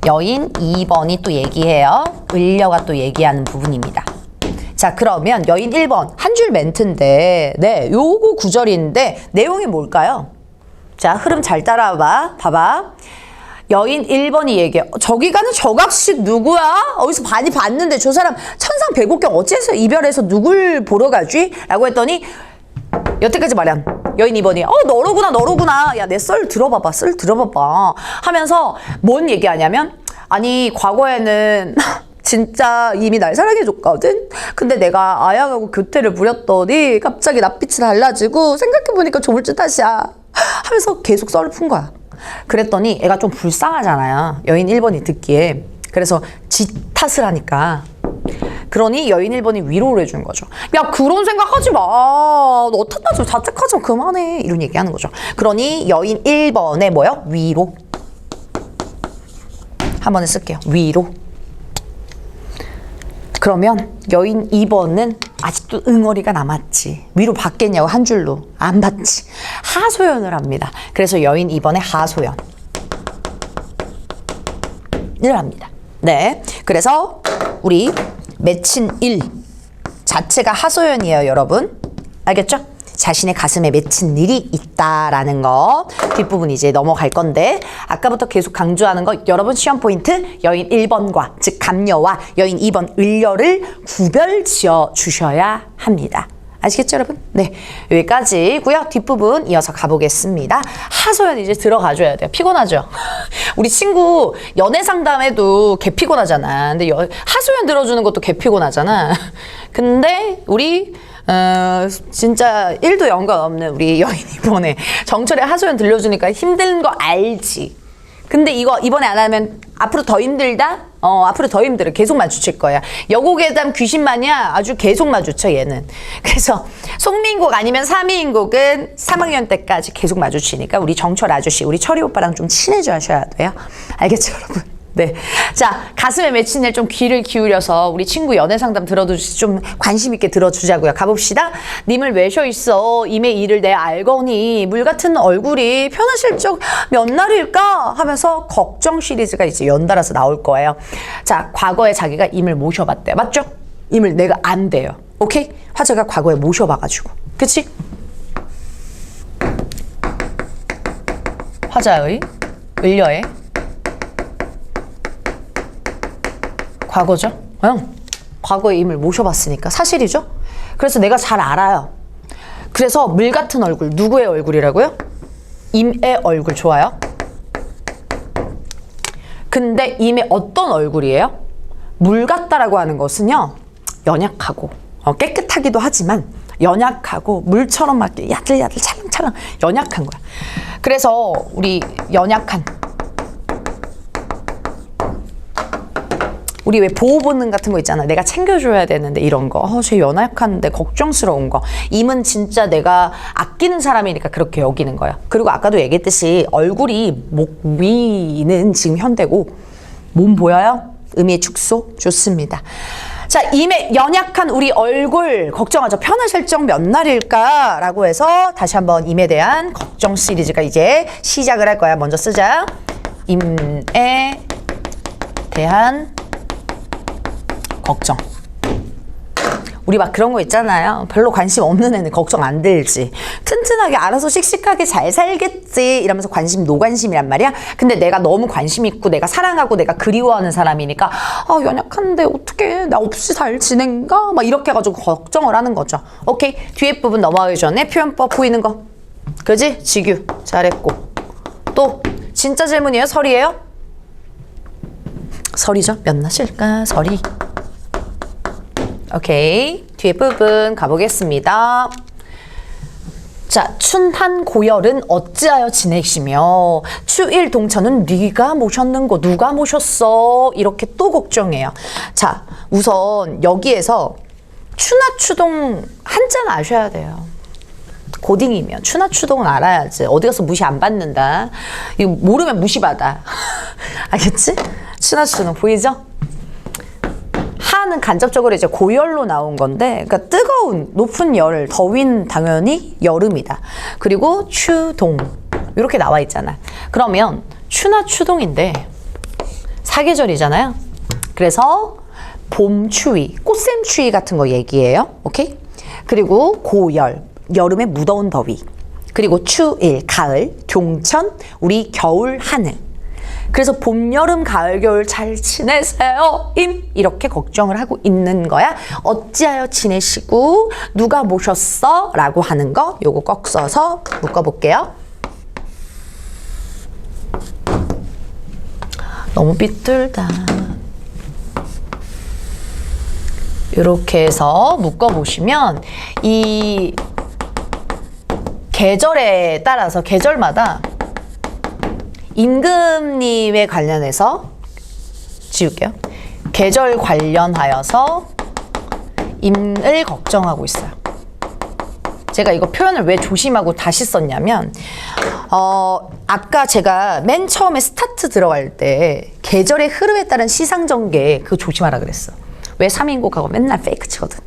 여인 2번이 또 얘기해요. 을려가 또 얘기하는 부분입니다. 자, 그러면 여인 1번 한 줄 멘트인데 네, 요거 구절인데 내용이 뭘까요? 자, 흐름 잘 따라와봐. 봐봐. 여인 1번이 얘기해. 저기 가는 저각씨 누구야? 어디서 많이 봤는데 저 사람 천상백옥경 어째서 이별해서 누굴 보러 가지? 라고 했더니 여태까지 말한 여인 2번이 너로구나. 야, 내 썰 들어봐봐. 하면서 뭔 얘기하냐면 아니 과거에는 진짜 이미 날 사랑해줬거든? 근데 내가 아양하고 교태를 부렸더니 갑자기 낯빛이 달라지고 생각해보니까 조물주 탓이야 하면서 계속 썰을 푼 거야. 그랬더니 애가 좀 불쌍하잖아요. 여인 1번이 듣기에. 그래서 지 탓을 하니까. 그러니 여인 1번이 위로를 해준 거죠. 야, 그런 생각하지 마. 너 탓하지 마. 자책하지 마. 그만해. 이런 얘기하는 거죠. 그러니 여인 1번의 뭐요? 위로. 한 번에 쓸게요. 위로. 그러면 여인 2번은 아직도 응어리가 남았지. 위로 받겠냐고 한 줄로. 안 받지. 하소연을 합니다. 그래서 여인 2번의 하소연을 합니다. 네. 그래서 우리 맺힌 일 자체가 하소연이에요, 여러분. 알겠죠? 자신의 가슴에 맺힌 일이 있다라는 거. 뒷부분 이제 넘어갈 건데 아까부터 계속 강조하는 거 여러분 시험 포인트 여인 1번과 즉 감녀와 여인 2번 을려를 구별 지어 주셔야 합니다. 아시겠죠, 여러분? 네, 여기까지고요. 뒷부분 이어서 가보겠습니다. 하소연 이제 들어가줘야 돼요. 피곤하죠? 우리 친구 연애 상담해도 개 피곤하잖아. 근데 하소연 들어주는 것도 개 피곤하잖아. 근데 우리 진짜 1도 연관 없는 우리 여인 이번에 정철의 하소연 들려주니까 힘든 거 알지. 근데 이거 이번에 안 하면 앞으로 더 힘들다? 앞으로 더 힘들어. 계속 마주칠 거야. 여고괴담 귀신마냥 아주 계속 마주쳐, 얘는. 그래서 송민곡 아니면 사미인곡은 3학년 때까지 계속 마주치니까 우리 정철 아저씨, 우리 철이 오빠랑 좀 친해져야 돼요. 알겠죠, 여러분? 네. 자, 가슴에 맺힌 일 좀 귀를 기울여서 우리 친구 연애 상담 들어도 좀 관심 있게 들어주자고요. 가봅시다. 님을 왜 쉬어 있어? 임의 일을 내 알거니 물 같은 얼굴이 편하실 적 몇 날일까? 하면서 걱정 시리즈가 이제 연달아서 나올 거예요. 자, 과거에 자기가 임을 모셔봤대요. 맞죠? 임을 내가 안 돼요. 오케이? 화제가 과거에 모셔봐가지고. 그치? 화자의, 을려의 과거죠? 과거의 임을 모셔봤으니까 사실이죠? 그래서 내가 잘 알아요. 그래서 물 같은 얼굴, 누구의 얼굴이라고요? 임의 얼굴. 좋아요. 근데 임의 어떤 얼굴이에요? 물 같다라고 하는 것은요, 연약하고 깨끗하기도 하지만 연약하고 물처럼 막 야들야들 찰랑찰랑 연약한 거야. 그래서 우리 연약한, 우리 왜 보호 본능 같은 거 있잖아. 내가 챙겨줘야 되는데 이런 거. 쟤 연약한데 걱정스러운 거. 임은 진짜 내가 아끼는 사람이니까 그렇게 여기는 거야. 그리고 아까도 얘기했듯이 얼굴이 목 위는 지금 현대고 몸 보여요? 의미의 축소? 좋습니다. 자, 임의 연약한 우리 얼굴 걱정하죠. 편하실 적 몇 날일까? 라고 해서 다시 한번 임에 대한 걱정 시리즈가 이제 시작을 할 거야. 먼저 쓰자. 임에 대한 걱정. 우리 막 그런 거 있잖아요. 별로 관심 없는 애는 걱정 안 들지. 튼튼하게 알아서 씩씩하게 잘 살겠지 이러면서 관심 노관심이란 말이야. 근데 내가 너무 관심 있고 내가 사랑하고 내가 그리워하는 사람이니까 연약한데 어떻게 나 없이 잘 지낸가? 막 이렇게 해가지고 걱정을 하는 거죠. 오케이. 뒤에 부분 넘어가기 전에 표현법 보이는 거. 그지? 지규 잘했고. 또 진짜 질문이에요? 설이에요? 설이죠. 몇 나실까? 설이. 오케이. 뒤에 부분 가보겠습니다. 자, 춘한 고열은 어찌하여 지내시며 추일 동천은 네가 모셨는고 누가 모셨어? 이렇게 또 걱정해요. 자, 우선 여기에서 추나추동 한자는 아셔야 돼요. 고딩이면 추나추동은 알아야지. 어디 가서 무시 안 받는다. 이거 모르면 무시받아. 알겠지? 추나추동 보이죠? 하는 간접적으로 이제 고열로 나온 건데, 그러니까 뜨거운 높은 열, 더윈 당연히 여름이다. 그리고 추동 이렇게 나와 있잖아. 그러면 추나 추동인데 사계절이잖아요. 그래서 봄 추위, 꽃샘 추위 같은 거 얘기해요. 오케이? 그리고 고열, 여름의 무더운 더위. 그리고 추일, 가을, 종천, 우리 겨울 하늘. 그래서 봄, 여름, 가을, 겨울 잘 지내세요? 이렇게 걱정을 하고 있는 거야. 어찌하여 지내시고 누가 모셨어? 라고 하는 거 요거 꼭 써서 묶어볼게요. 너무 삐뚤다. 이렇게 해서 묶어보시면 이 계절에 따라서 계절마다 임금님에 관련해서 지울게요. 계절 관련하여서 임을 걱정하고 있어요. 제가 이거 표현을 왜 조심하고 다시 썼냐면 아까 제가 맨 처음에 스타트 들어갈 때 계절의 흐름에 따른 시상전개 그거 조심하라 그랬어. 왜 3인국하고 맨날 페이크 치거든.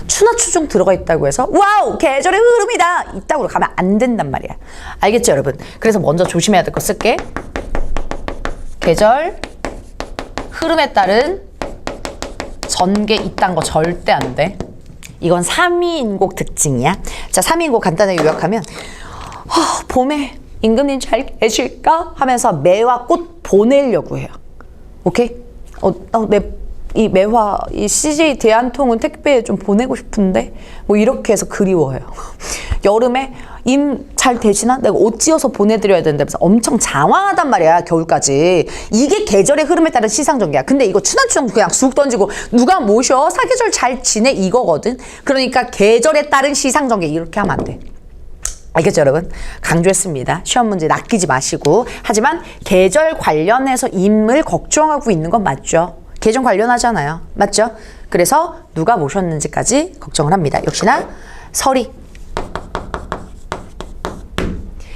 추나 추종 들어가 있다고 해서 와우 계절의 흐름이다 이따구로 가면 안 된단 말이야. 알겠죠 여러분? 그래서 먼저 조심해야 될 거 쓸게. 계절 흐름에 따른 전개 이딴 거 절대 안 돼. 이건 3위인곡 특징이야. 자, 3위인곡 간단하게 요약하면 봄에 임금님 잘 계실까? 하면서 매와 꽃 보내려고 해요. 오케이? 이 매화, 이 CJ 대한통운 택배에 좀 보내고 싶은데 뭐 이렇게 해서 그리워해요. 여름에 임 잘 되시나? 내가 옷 지어서 보내드려야 된다면서 엄청 장황하단 말이야 겨울까지. 이게 계절의 흐름에 따른 시상전개야. 근데 이거 추나추정 그냥 쑥 던지고 누가 모셔? 사계절 잘 지내? 이거거든. 그러니까 계절에 따른 시상전개 이렇게 하면 안 돼. 알겠죠 여러분? 강조했습니다. 시험 문제 낚이지 마시고. 하지만 계절 관련해서 임을 걱정하고 있는 건 맞죠? 계절 관련하잖아요. 맞죠? 그래서 누가 모셨는지까지 걱정을 합니다. 역시나 설이.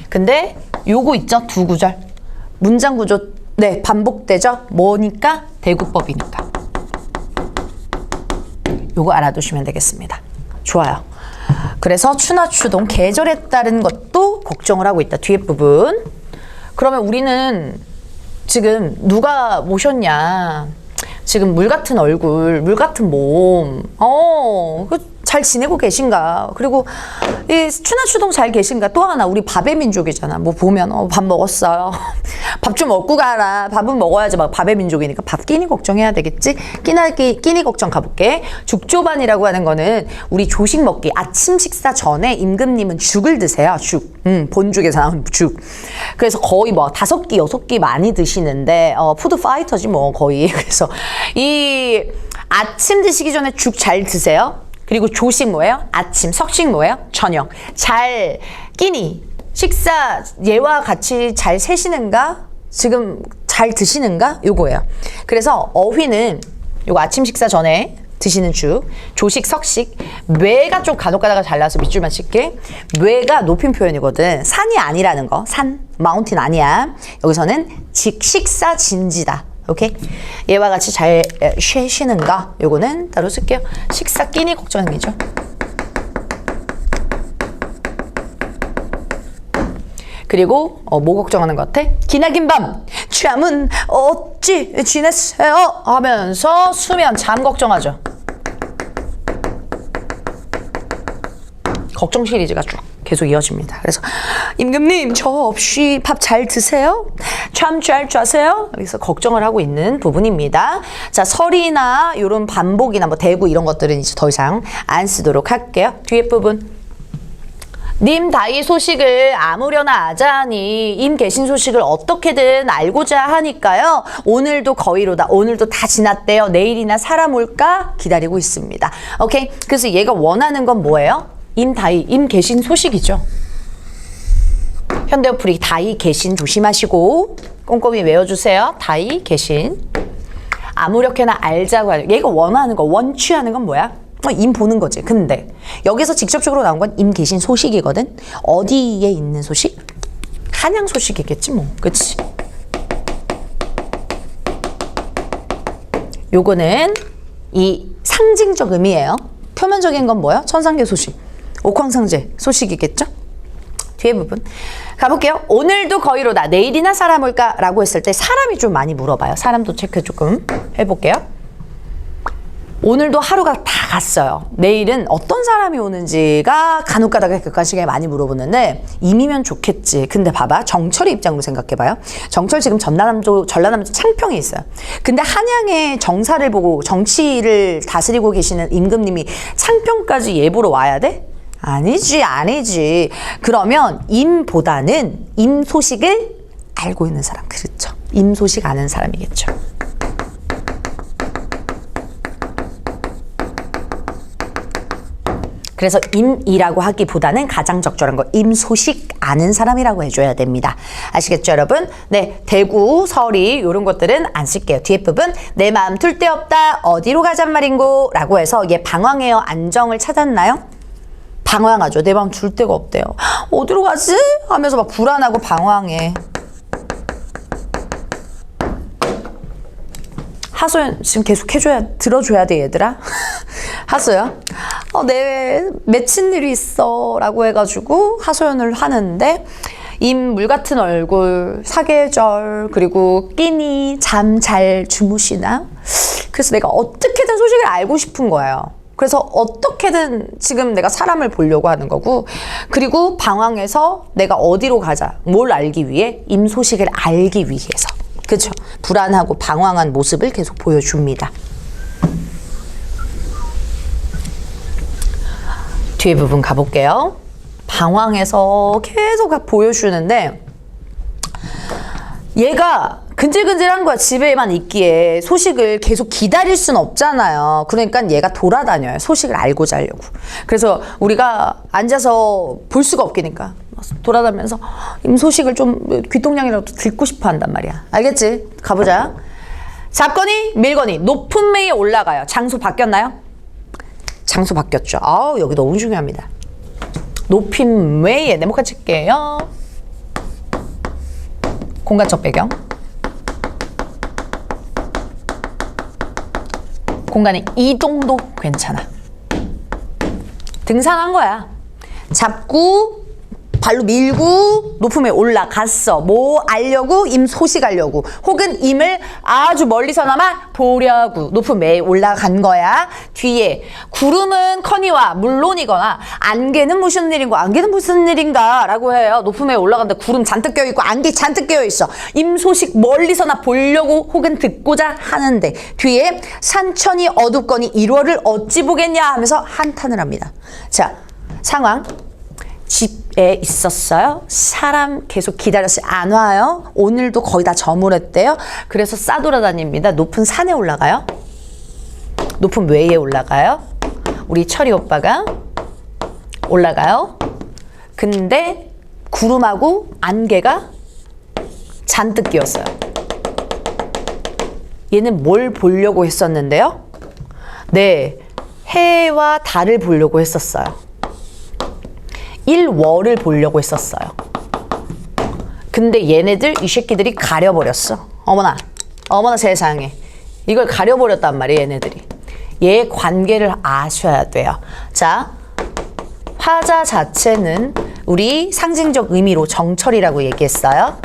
근데 요거 있죠? 두 구절. 문장 구조 네 반복되죠? 뭐니까? 대구법이니까. 요거 알아두시면 되겠습니다. 좋아요. 그래서 추나 추동 계절에 따른 것도 걱정을 하고 있다. 뒤에 부분. 그러면 우리는 지금 누가 모셨냐? 지금 물 같은 얼굴, 물 같은 몸, 잘 지내고 계신가? 그리고 이 추나추동 잘 계신가? 또 하나 우리 밥의 민족이잖아. 뭐 보면 밥 먹었어요. 밥 좀 먹고 가라. 밥은 먹어야지. 막 밥의 민족이니까 밥 끼니 걱정해야 되겠지? 끼니 걱정 가볼게. 죽조반이라고 하는 거는 우리 조식 먹기 아침 식사 전에 임금님은 죽을 드세요. 죽. 본죽에서 나온 죽. 그래서 거의 뭐 5끼, 6끼 많이 드시는데 푸드 파이터지 뭐 거의. 그래서 이 아침 드시기 전에 죽 잘 드세요. 그리고 조식 뭐예요? 아침, 석식 뭐예요? 저녁. 잘 끼니, 식사 얘와 같이 잘 세시는가? 지금 잘 드시는가? 요거예요. 그래서 어휘는 요거 아침 식사 전에 드시는 죽, 조식, 석식, 뇌가 좀 간혹 가다가 잘라서 밑줄만 칠게. 뇌가 높임 표현이거든. 산이 아니라는 거. 산, 마운틴 아니야. 여기서는 식사 진지다. 오케이? 얘와 같이 잘 쉬시는가? 요거는 따로 쓸게요. 식사 끼니 걱정이죠. 그리고 뭐 걱정하는 것 같아? 기나긴 밤 잠은 어찌 지냈어요? 하면서 수면, 잠 걱정하죠. 걱정 시리즈가 쭉 계속 이어집니다. 그래서 임금님 저 없이 밥 잘 드세요? 잠 잘 자세요? 그래서 걱정을 하고 있는 부분입니다. 자, 설이나 이런 반복이나 뭐 대구 이런 것들은 이제 더 이상 안 쓰도록 할게요. 뒤에 부분. 님 다이 소식을 아무려나 아자하니 임 계신 소식을 어떻게든 알고자 하니까요. 오늘도 거의로다. 오늘도 다 지났대요. 내일이나 사람 올까 기다리고 있습니다. 오케이? 그래서 얘가 원하는 건 뭐예요? 임 다이, 임 계신 소식이죠. 현대어플이 다이 계신 조심하시고 꼼꼼히 외워주세요. 다이 계신. 아무렇게나 알자고 하죠. 얘가 원하는 거, 원취하는 건 뭐야? 임 보는 거지. 근데 여기서 직접적으로 나온 건 임 계신 소식이거든. 어디에 있는 소식? 한양 소식이겠지 뭐. 그치? 요거는 이 상징적 의미예요. 표면적인 건 뭐야? 천상계 소식. 옥황상제 소식이겠죠? 뒤에 부분 가볼게요. 오늘도 거의로다. 내일이나 사람 올까? 라고 했을 때 사람이 좀 많이 물어봐요. 사람도 체크 조금 해볼게요. 오늘도 하루가 다 갔어요. 내일은 어떤 사람이 오는지가 간혹가다가 객관식에 많이 물어보는데 임이면 좋겠지. 근데 봐봐. 정철의 입장으로 생각해봐요. 정철 지금 전라남도 창평에 있어요. 근데 한양의 정사를 보고 정치를 다스리고 계시는 임금님이 창평까지 예보로 와야 돼? 아니지. 그러면 임보다는 임 소식을 알고 있는 사람. 그렇죠. 임 소식 아는 사람이겠죠. 그래서 임이라고 하기보다는 가장 적절한 거 임 소식 아는 사람이라고 해줘야 됩니다. 아시겠죠, 여러분? 네, 대구, 서리 이런 것들은 안 쓸게요. 뒤에 부분 내 마음 둘 데 없다. 어디로 가잔 말인고? 라고 해서 얘 방황해요. 안정을 찾았나요? 방황하죠. 내 마음 둘 데가 없대요. 어디로 가지? 하면서 막 불안하고 방황해. 하소연 지금 계속 들어줘야 돼, 얘들아. 하소연. 내 맺힌 일이 있어. 라고 해가지고 하소연을 하는데, 물 같은 얼굴, 사계절, 그리고 끼니, 잠 잘 주무시나? 그래서 내가 어떻게든 소식을 알고 싶은 거예요. 그래서 어떻게든 지금 내가 사람을 보려고 하는 거고, 그리고 방황해서 내가 어디로 가자. 뭘 알기 위해? 임 소식을 알기 위해서. 그렇죠? 불안하고 방황한 모습을 계속 보여줍니다. 뒤에 부분 가볼게요. 방황해서 계속 보여주는데 얘가 근질근질한 거야. 집에만 있기에 소식을 계속 기다릴 순 없잖아요. 그러니까 얘가 돌아다녀요. 소식을 알고자 하려고. 그래서 우리가 앉아서 볼 수가 없기니까 돌아다니면서 임 소식을 좀 귀동냥이라도 듣고 싶어 한단 말이야. 알겠지? 가보자. 잡거니 밀거니 높은 매에 올라가요. 장소 바뀌었나요? 장소 바뀌었죠. 여기 너무 중요합니다. 높은 매에 네모칸 칠게요. 공간적 배경. 공간의 이동도 괜찮아. 등산한 거야. 잡고 발로 밀고 높음에 올라갔어. 뭐 알려고? 임 소식 알려고. 혹은 임을 아주 멀리서나마 보려고 높은 매에 올라간 거야. 뒤에 구름은 커니와 물론이거나 안개는 무슨 일인고 안개는 무슨 일인가 라고 해요. 높은 매에 올라갔는데 구름 잔뜩 껴있고 안개 잔뜩 껴있어. 임 소식 멀리서나 보려고 혹은 듣고자 하는데 뒤에 산천이 어둡거니 1월을 어찌 보겠냐 하면서 한탄을 합니다. 자, 상황. 집에 있었어요. 사람 계속 기다렸어요. 안 와요. 오늘도 거의 다 저물었대요. 그래서 싸돌아다닙니다. 높은 산에 올라가요. 높은 외에 올라가요. 우리 철이 오빠가 올라가요. 근데 구름하고 안개가 잔뜩 끼었어요. 얘는 뭘 보려고 했었는데요? 네, 해와 달을 보려고 했었어요. 1월을 보려고 했었어요. 근데 얘네들 이 새끼들이 가려버렸어. 어머나 세상에. 이걸 가려버렸단 말이에요. 얘네들이. 얘의 관계를 아셔야 돼요. 자, 화자 자체는 우리 상징적 의미로 정철이라고 얘기했어요.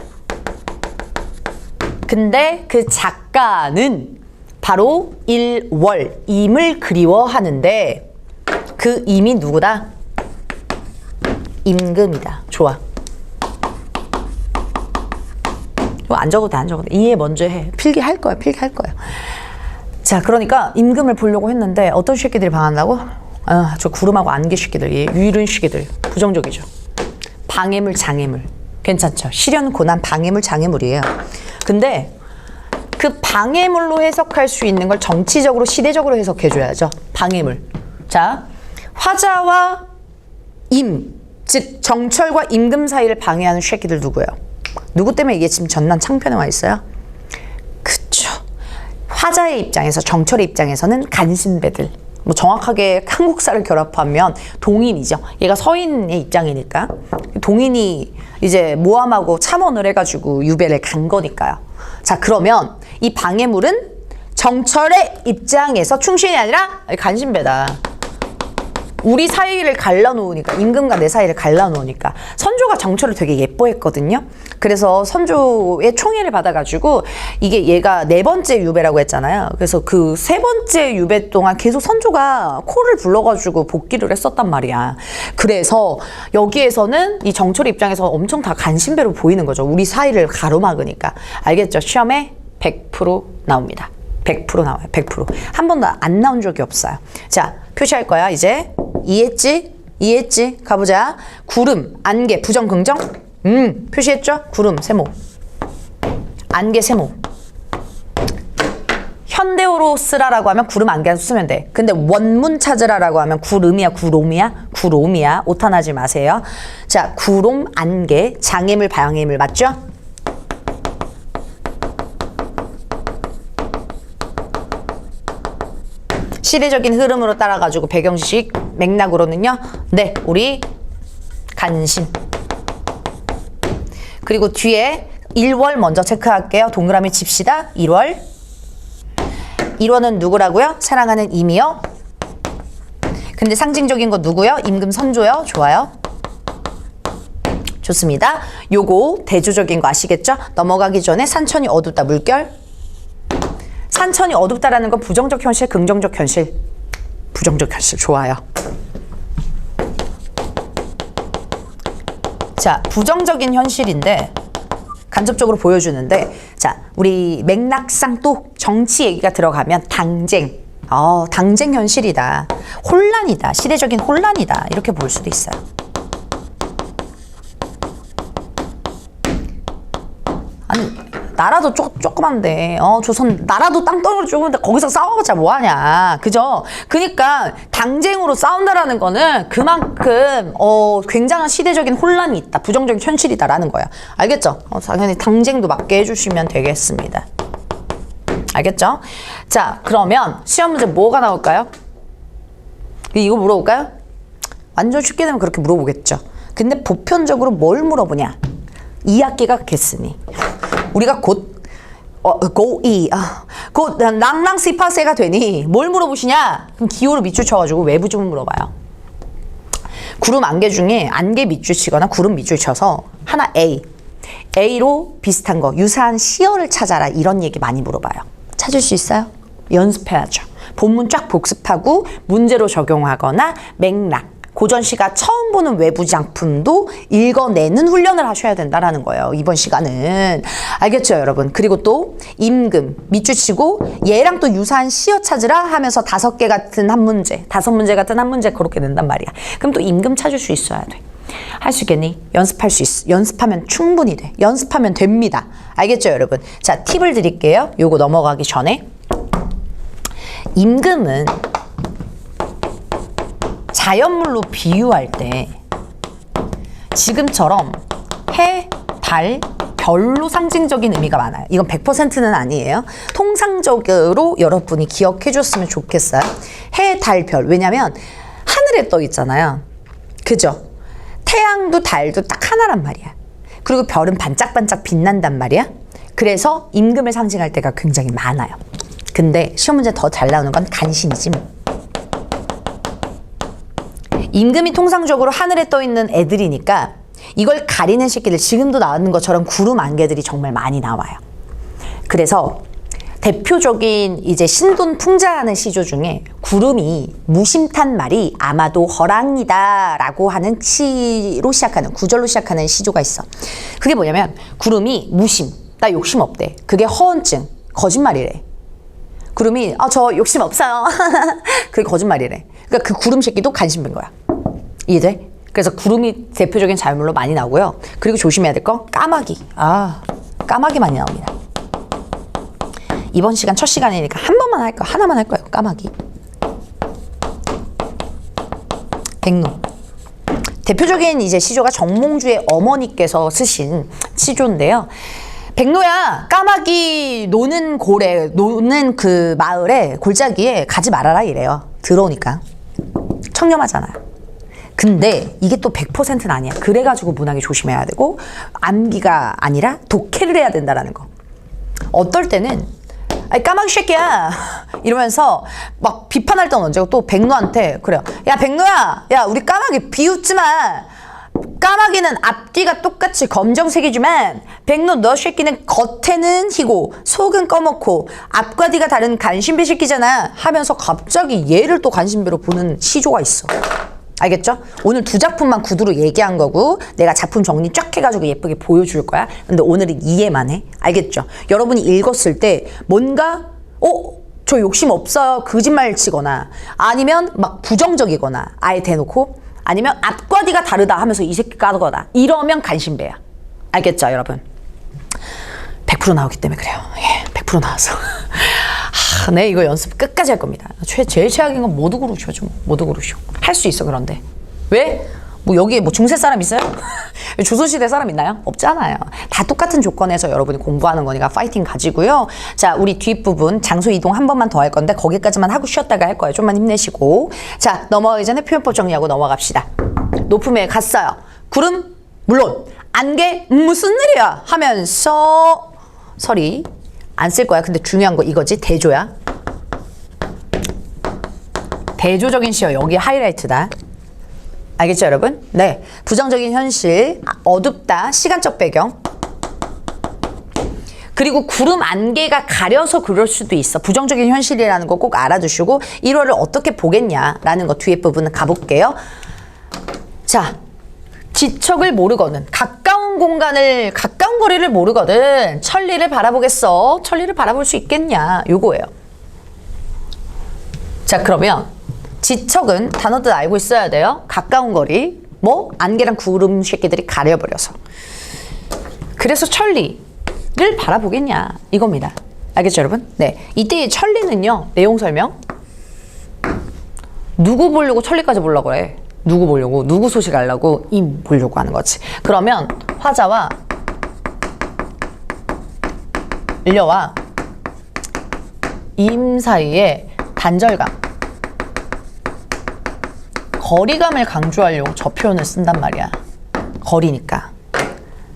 근데 그 작가는 바로 일월임을 그리워하는데 그 임이 누구다? 임금이다. 좋아. 안 적어도 돼, 안 적어도 돼. 이해 먼저 해. 필기할 거야, 필기할 거야. 자, 그러니까 임금을 보려고 했는데 어떤 새끼들이 방한다고? 아, 저 구름하고 안개 새끼들, 이런 새끼들 부정적이죠. 방해물, 장애물. 괜찮죠? 시련, 고난, 방해물, 장애물이에요. 근데 그 방해물로 해석할 수 있는 걸 정치적으로, 시대적으로 해석해줘야죠. 방해물. 자, 화자와 임, 즉 정철과 임금 사이를 방해하는 새끼들 누구예요? 누구 때문에 이게 지금 전남 창편에 와 있어요? 그쵸. 화자의 입장에서, 정철의 입장에서는 간신배들. 뭐 정확하게 한국사를 결합하면 동인이죠. 얘가 서인의 입장이니까. 동인이 이제 모함하고 참언을 해가지고 유배를 간 거니까요. 자, 그러면 이 방해물은 정철의 입장에서 충신이 아니라 간신배다. 우리 사이를 갈라놓으니까, 임금과 내 사이를 갈라놓으니까. 선조가 정철을 되게 예뻐했거든요. 그래서 선조의 총애를 받아가지고 이게 얘가 4번째 유배라고 했잖아요. 그래서 그 3번째 유배 동안 계속 선조가 코를 불러가지고 복귀를 했었단 말이야. 그래서 여기에서는 이 정철의 입장에서 엄청 다 간신배로 보이는 거죠. 우리 사이를 가로막으니까. 알겠죠? 시험에 100% 나옵니다. 100% 나와요. 100%. 한 번도 안 나온 적이 없어요. 자, 표시할 거야, 이제. 이해했지? 이해했지? 가보자. 구름, 안개, 부정, 긍정? 표시했죠? 구름, 세모. 안개, 세모. 현대어로 쓰라라고 하면 구름, 안개 쓰면 돼. 근데 원문 찾으라라고 하면 구름이야, 구롬이야? 구롬이야. 오탄하지 마세요. 자, 구롬, 안개, 장애물, 방해물 맞죠? 시대적인 흐름으로 따라가지고 배경지식 맥락으로는요. 네, 우리 간신. 그리고 뒤에 1월 먼저 체크할게요. 동그라미 칩시다. 1월. 1월은 누구라고요? 사랑하는 임이요. 근데 상징적인 거 누구요? 임금 선조요. 좋아요. 좋습니다. 요거 대조적인 거 아시겠죠? 넘어가기 전에 산천이 어둡다. 물결. 산천이 어둡다라는 건 부정적 현실, 긍정적 현실. 부정적 현실 좋아요. 자, 부정적인 현실인데 간접적으로 보여주는데, 자, 우리 맥락상 또 정치 얘기가 들어가면 당쟁. 당쟁 현실이다. 혼란이다. 시대적인 혼란이다. 이렇게 볼 수도 있어요. 아니, 나라도 조그만데, 조선, 나라도 땅덩어리 좁은데 거기서 싸워봤자 뭐하냐. 그죠? 그니까, 당쟁으로 싸운다라는 거는 그만큼, 굉장한 시대적인 혼란이 있다. 부정적인 현실이다라는 거야. 알겠죠? 당연히 당쟁도 맞게 해주시면 되겠습니다. 알겠죠? 자, 그러면 시험 문제 뭐가 나올까요? 이거 물어볼까요? 완전 쉽게 되면 그렇게 물어보겠죠. 근데 보편적으로 뭘 물어보냐? 2학기가 됐으니. 우리가 곧 낭랑시파세가 되니 뭘 물어보시냐? 그럼 기호로 밑줄 쳐가지고 외부 주문 물어봐요. 구름 안개 중에 안개 밑줄 치거나 구름 밑줄 쳐서 하나 A로 비슷한 거, 유사한 시어를 찾아라. 이런 얘기 많이 물어봐요. 찾을 수 있어요? 연습해야죠. 본문 쫙 복습하고 문제로 적용하거나 맥락, 고전시가 처음 보는 외부 작품도 읽어내는 훈련을 하셔야 된다라는 거예요. 이번 시간은. 알겠죠, 여러분? 그리고 또 임금 밑줄 치고 얘랑 또 유사한 시어 찾으라 하면서 5개 같은 한 문제, 5문제 같은 한 문제 그렇게 낸단 말이야. 그럼 또 임금 찾을 수 있어야 돼. 할 수 있겠니? 연습할 수 있어. 연습하면 충분히 돼. 연습하면 됩니다. 알겠죠, 여러분? 자, 팁을 드릴게요. 요거 넘어가기 전에. 임금은 자연물로 비유할 때 지금처럼 해, 달, 별로 상징적인 의미가 많아요. 이건 100%는 아니에요. 통상적으로 여러분이 기억해 줬으면 좋겠어요. 해, 달, 별. 왜냐면 하늘에 떠 있잖아요. 그죠? 태양도 달도 딱 하나란 말이야. 그리고 별은 반짝반짝 빛난단 말이야. 그래서 임금을 상징할 때가 굉장히 많아요. 근데 시험 문제 더 잘 나오는 건 간신이지 뭐. 임금이 통상적으로 하늘에 떠 있는 애들이니까 이걸 가리는 새끼들, 지금도 나오는 것처럼 구름 안개들이 정말 많이 나와요. 그래서 대표적인 이제 신돈 풍자하는 시조 중에 구름이 무심탄 말이 아마도 허랑이다 라고 하는 시로 시작하는, 구절로 시작하는 시조가 있어. 그게 뭐냐면 구름이 무심, 나 욕심 없대. 그게 허언증, 거짓말이래. 구름이 저 욕심 없어요. 그게 거짓말이래. 그러니까 그 구름 새끼도 간신배인 거야. 이해돼? 그래서 구름이 대표적인 자연물로 많이 나오고요. 그리고 조심해야 될 거 까마귀. 까마귀 많이 나옵니다. 이번 시간 첫 시간이니까 한 번만 할 거, 하나만 할 거예요. 까마귀. 백로. 대표적인 이제 시조가 정몽주의 어머니께서 쓰신 시조인데요. 백로야, 까마귀 노는 고래, 노는 그 마을에 골짜기에 가지 말아라 이래요. 들어오니까. 청렴하잖아요. 근데 이게 또 100%는 아니야. 그래가지고 문학이 조심해야 되고 암기가 아니라 독해를 해야 된다라는 거. 어떨 때는 아니 까마귀 새끼야 이러면서 막 비판할 때는 언제고 또 백로한테 그래요. 야 백로야, 야 우리 까마귀 비웃지 마. 까마귀는 앞뒤가 똑같이 검정색이지만 백로 너 새끼는 겉에는 희고 속은 검었고 앞과 뒤가 다른 간신배 새끼잖아 하면서 갑자기 얘를 또 간신배로 보는 시조가 있어. 알겠죠? 오늘 두 작품만 구두로 얘기한 거고 내가 작품 정리 쫙 해가지고 예쁘게 보여줄 거야. 근데 오늘은 이해만 해. 알겠죠? 여러분이 읽었을 때 뭔가 저 욕심 없어요 거짓말 치거나 아니면 막 부정적이거나 아예 대놓고 아니면 앞과 뒤가 다르다 하면서 이 새끼 까거나 이러면 간신배야. 알겠죠 여러분? 100% 나오기 때문에 그래요. 예, 100% 나와서 네, 이거 연습 끝까지 할 겁니다. 제일 최악인 건 모두 그루쇼죠. 모두 그루쇼. 할 수 있어, 그런데. 왜? 뭐 여기에 뭐 중세 사람 있어요? 조선시대 사람 있나요? 없잖아요. 다 똑같은 조건에서 여러분이 공부하는 거니까 파이팅 가지고요. 자, 우리 뒷부분 장소 이동 한 번만 더 할 건데 거기까지만 하고 쉬었다가 할 거예요. 좀만 힘내시고. 자, 넘어가기 전에 표현법 정리하고 넘어갑시다. 높음에 갔어요. 구름? 물론. 안개? 무슨 일이야? 하면서 설이 안 쓸 거야. 근데 중요한 거 이거지. 대조야. 대조적인 시어. 여기 하이라이트다. 알겠죠, 여러분? 네. 부정적인 현실, 어둡다, 시간적 배경. 그리고 구름 안개가 가려서 그럴 수도 있어. 부정적인 현실이라는 거 꼭 알아두시고 1월을 어떻게 보겠냐라는 거 뒤에 부분은 가볼게요. 자, 지척을 모르거든. 가까운 거리를 모르거든. 천리를 바라보겠어. 천리를 바라볼 수 있겠냐. 요거예요. 자, 그러면 지척은 단어들 알고 있어야 돼요. 가까운 거리. 뭐? 안개랑 구름 새끼들이 가려버려서. 그래서 천리를 바라보겠냐. 이겁니다. 알겠죠, 여러분? 네. 이때의 천리는요. 내용 설명. 누구 보려고 천리까지 보려고 그래. 누구 보려고, 누구 소식 알려고 임 보려고 하는 거지. 그러면 화자와 인려와 임 사이에 단절감, 거리감을 강조하려고 저 표현을 쓴단 말이야. 거리니까.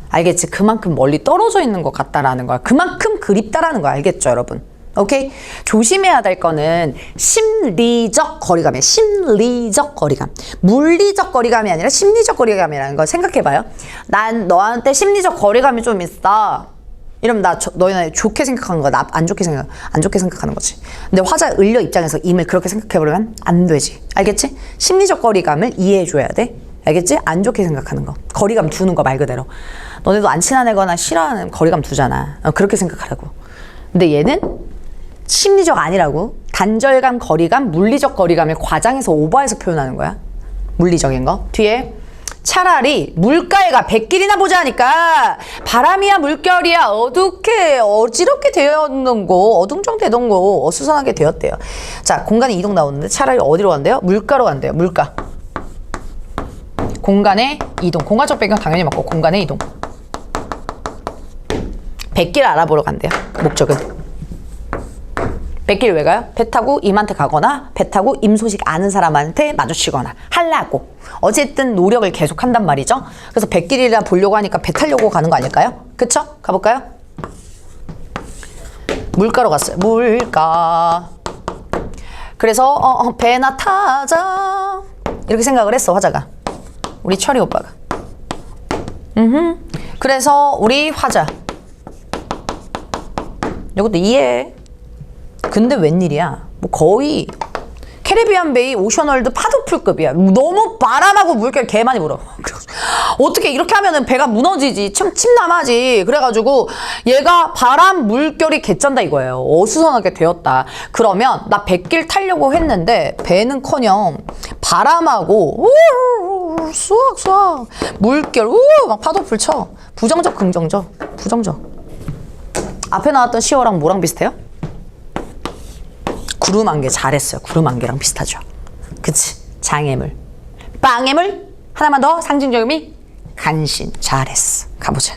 알겠지? 그만큼 멀리 떨어져 있는 것 같다라는 거야. 그만큼 그립다라는 거야. 알겠죠, 여러분? 오케이? 조심해야 될 거는 심리적 거리감이에요. 심리적 거리감. 물리적 거리감이 아니라 심리적 거리감이라는 걸 생각해봐요. 난 너한테 심리적 거리감이 좀 있어. 이러면 너희는 좋게 생각하는 거야. 나 안 좋게 생각하는 거지. 근데 화자 을려 입장에서 임을 그렇게 생각해버리면 안 되지. 알겠지? 심리적 거리감을 이해해줘야 돼. 알겠지? 안 좋게 생각하는 거. 거리감 두는 거 말 그대로. 너네도 안 친한 애거나 싫어하는 거리감 두잖아. 그렇게 생각하라고. 근데 얘는 심리적 아니라고. 단절감, 거리감, 물리적 거리감을 과장해서 오버해서 표현하는 거야. 물리적인 거. 뒤에 차라리 물가에 가 100길이나 보자 하니까 바람이야 물결이야 어둡게 어지럽게 되었는 거 어둥정되던 거 어수선하게 되었대요. 자, 공간의 이동 나오는데 차라리 어디로 간대요? 물가로 간대요. 물가. 공간의 이동. 공간적 배경 당연히 맞고 공간의 이동. 100길 알아보러 간대요. 목적은. 100길 왜 가요? 배 타고 임한테 가거나 배 타고 임 소식 아는 사람한테 마주치거나 하려고. 어쨌든 노력을 계속 한단 말이죠. 그래서 100길이라 보려고 하니까 배 타려고 가는 거 아닐까요? 그쵸? 가볼까요? 물가로 갔어요. 물가. 그래서 배나 타자 이렇게 생각을 했어, 화자가. 우리 철이 오빠가. 그래서 우리 화자 이것도 이해해. 근데 웬일이야. 뭐 거의 캐리비안 베이 오션월드 파도풀급이야. 너무 바람하고 물결 개 많이 불어. 어떻게 이렇게 하면은 배가 무너지지. 참 침남하지. 그래가지고 얘가 바람 물결이 개쩐다 이거예요. 어수선하게 되었다. 그러면 나 뱃길 타려고 했는데 배는커녕 바람하고 수학 물결 막 파도풀 쳐. 부정적 긍정적. 부정적. 앞에 나왔던 시어랑 뭐랑 비슷해요? 구름안개. 잘했어요. 구름안개랑 비슷하죠. 그치? 장애물. 빵애물. 하나만 더. 상징적 의미. 간신. 잘했어. 가보자.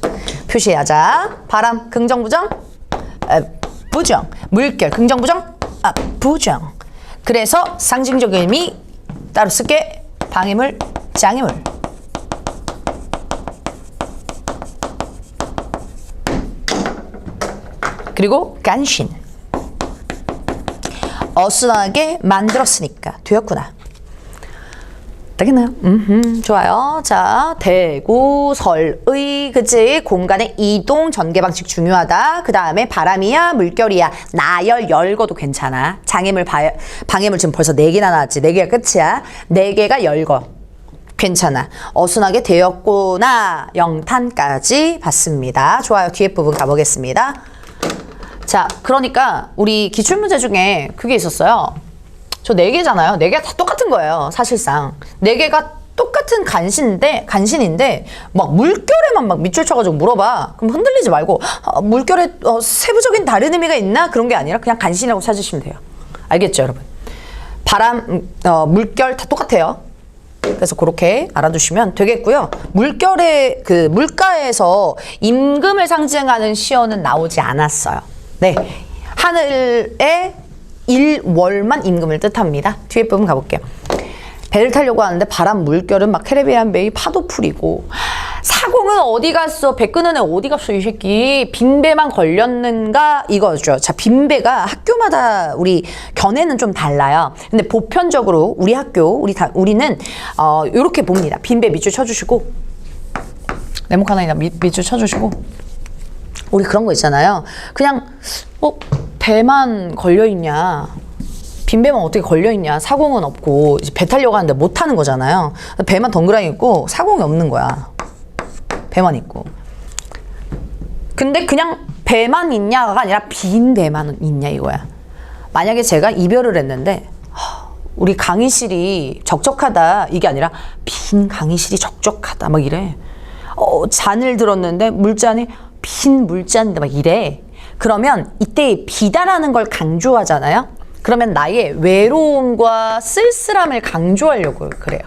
표시하자. 바람. 긍정 부정? 부정. 물결. 긍정 부정? 부정. 그래서 상징적 의미 따로 쓸게. 방해물. 장애물. 그리고 간신. 어수선하게 만들었으니까 되었구나. 되겠나요? 좋아요. 자, 대구, 설의, 그치? 공간의 이동, 전개 방식 중요하다. 그 다음에 바람이야, 물결이야, 나열, 열거도 괜찮아. 장애물, 방해물 지금 벌써 4개나 나왔지. 4개가 끝이야. 4개가 열거. 괜찮아. 어순하게 되었구나. 영탄까지 봤습니다. 좋아요. 뒤에 부분 가보겠습니다. 자, 그러니까 우리 기출문제 중에 그게 있었어요. 저 4개잖아요. 4개가 다 똑같은 거예요. 사실상. 4개가 똑같은 간신인데 막 물결에만 막 밑줄 쳐가지고 물어봐. 그럼 흔들리지 말고 물결에 세부적인 다른 의미가 있나? 그런 게 아니라 그냥 간신이라고 찾으시면 돼요. 알겠죠, 여러분? 바람, 물결 다 똑같아요. 그래서 그렇게 알아두시면 되겠고요. 물결의 그 물가에서 임금을 상징하는 시어는 나오지 않았어요. 네, 하늘의 일월만 임금을 뜻합니다. 뒤에 부분 가볼게요. 배를 타려고 하는데 바람, 물결은 막 캐리비안 베이 파도풀이고 사공은 어디 갔어? 배 끄는 애 어디 갔어? 이 새끼 빈배만 걸렸는가? 이거죠. 자, 빈배가 학교마다 우리 견해는 좀 달라요. 근데 보편적으로 우리 학교 우리는 요렇게 봅니다. 빈배 밑줄 쳐주시고 네모 하나이나 밑줄 쳐주시고 우리 그런 거 있잖아요. 그냥 배만 걸려있냐, 빈배만 어떻게 걸려있냐, 사공은 없고 이제 배 타려고 하는데 못 타는 거잖아요. 배만 덩그러니 있고 사공이 없는 거야. 배만 있고. 근데 그냥 배만 있냐가 아니라 빈 배만 있냐 이거야. 만약에 제가 이별을 했는데 우리 강의실이 적적하다 이게 아니라 빈 강의실이 적적하다 막 이래. 잔을 들었는데 물잔이 빈 물잔인데 막 이래. 그러면 이때 비다라는 걸 강조하잖아요. 그러면 나의 외로움과 쓸쓸함을 강조하려고 그래요.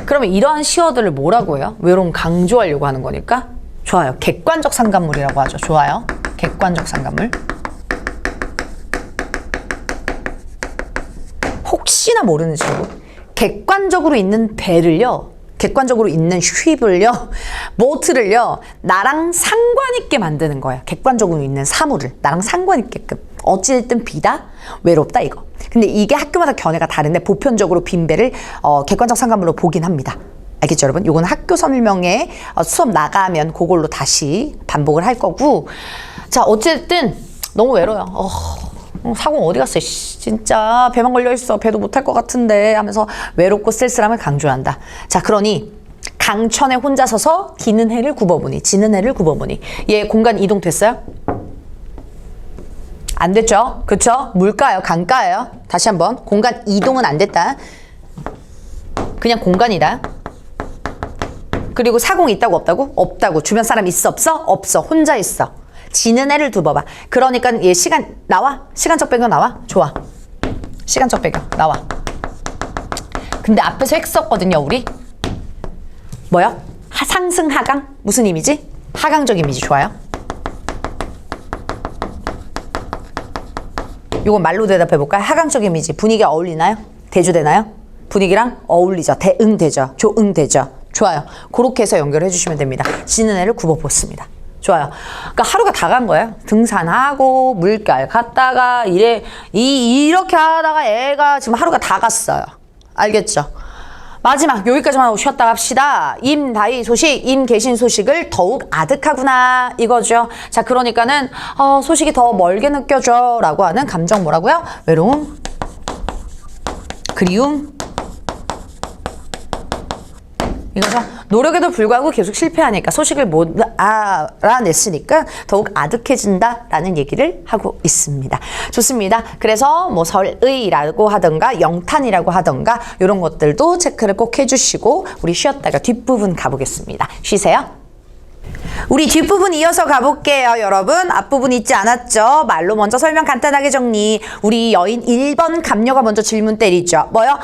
그러면 이러한 시어들을 뭐라고 해요? 외로움 강조하려고 하는 거니까. 좋아요. 객관적 상관물이라고 하죠. 좋아요. 객관적 상관물. 혹시나 모르는 친구. 객관적으로 있는 배를요, 객관적으로 있는 휘블요, 보트를요, 나랑 상관있게 만드는 거야. 객관적으로 있는 사물을 나랑 상관있게끔. 어찌됐든 비다, 외롭다 이거. 근데 이게 학교마다 견해가 다른데 보편적으로 빈배를 객관적 상관물로 보긴 합니다. 알겠죠, 여러분? 요건 학교 설명에 수업 나가면 그걸로 다시 반복을 할 거고. 자, 어찌됐든 너무 외로워요. 사공 어디 갔어? 진짜 배만 걸려있어. 배도 못할 것 같은데 하면서 외롭고 쓸쓸함을 강조한다. 자, 그러니 강천에 혼자 서서 기는 해를 굽어보니, 지는 해를 굽어보니. 얘 공간 이동 됐어요? 안 됐죠? 그쵸? 물가예요? 강가예요? 다시 한번. 공간 이동은 안 됐다. 그냥 공간이다. 그리고 사공이 있다고 없다고? 없다고. 주변 사람 있어 없어? 없어. 혼자 있어. 지는 해를 두어봐. 그러니까 얘 시간 나와? 시간적 배경 나와? 좋아. 시간적 배경 나와. 근데 앞에서 했었거든요, 우리. 뭐요? 상승 하강? 무슨 이미지? 하강적 이미지. 좋아요. 이건 말로 대답해볼까요? 하강적 이미지. 분위기가 어울리나요? 대조되나요? 분위기랑 어울리죠. 대응되죠. 조응되죠. 좋아요. 그렇게 해서 연결해 주시면 됩니다. 지는 해를 굽어보습니다. 좋아요. 그러니까 하루가 다 간 거예요. 등산하고 물갈 갔다가 이렇게 하다가 애가 지금 하루가 다 갔어요. 알겠죠? 마지막 여기까지만 하고 쉬었다 갑시다. 임다이 소식, 임계신 소식을 더욱 아득하구나 이거죠. 자, 그러니까는 소식이 더 멀게 느껴져 라고 하는 감정 뭐라고요? 외로움, 그리움, 이거죠. 노력에도 불구하고 계속 실패하니까 소식을 못 알아냈으니까 더욱 아득해진다라는 얘기를 하고 있습니다. 좋습니다. 그래서 뭐 설의라고 하던가 영탄이라고 하던가 이런 것들도 체크를 꼭 해주시고 우리 쉬었다가 뒷부분 가보겠습니다. 쉬세요. 우리 뒷부분 이어서 가볼게요. 여러분 앞부분 잊지 않았죠? 말로 먼저 설명 간단하게 정리. 우리 여인 1번 감녀가 먼저 질문 때리죠. 뭐요?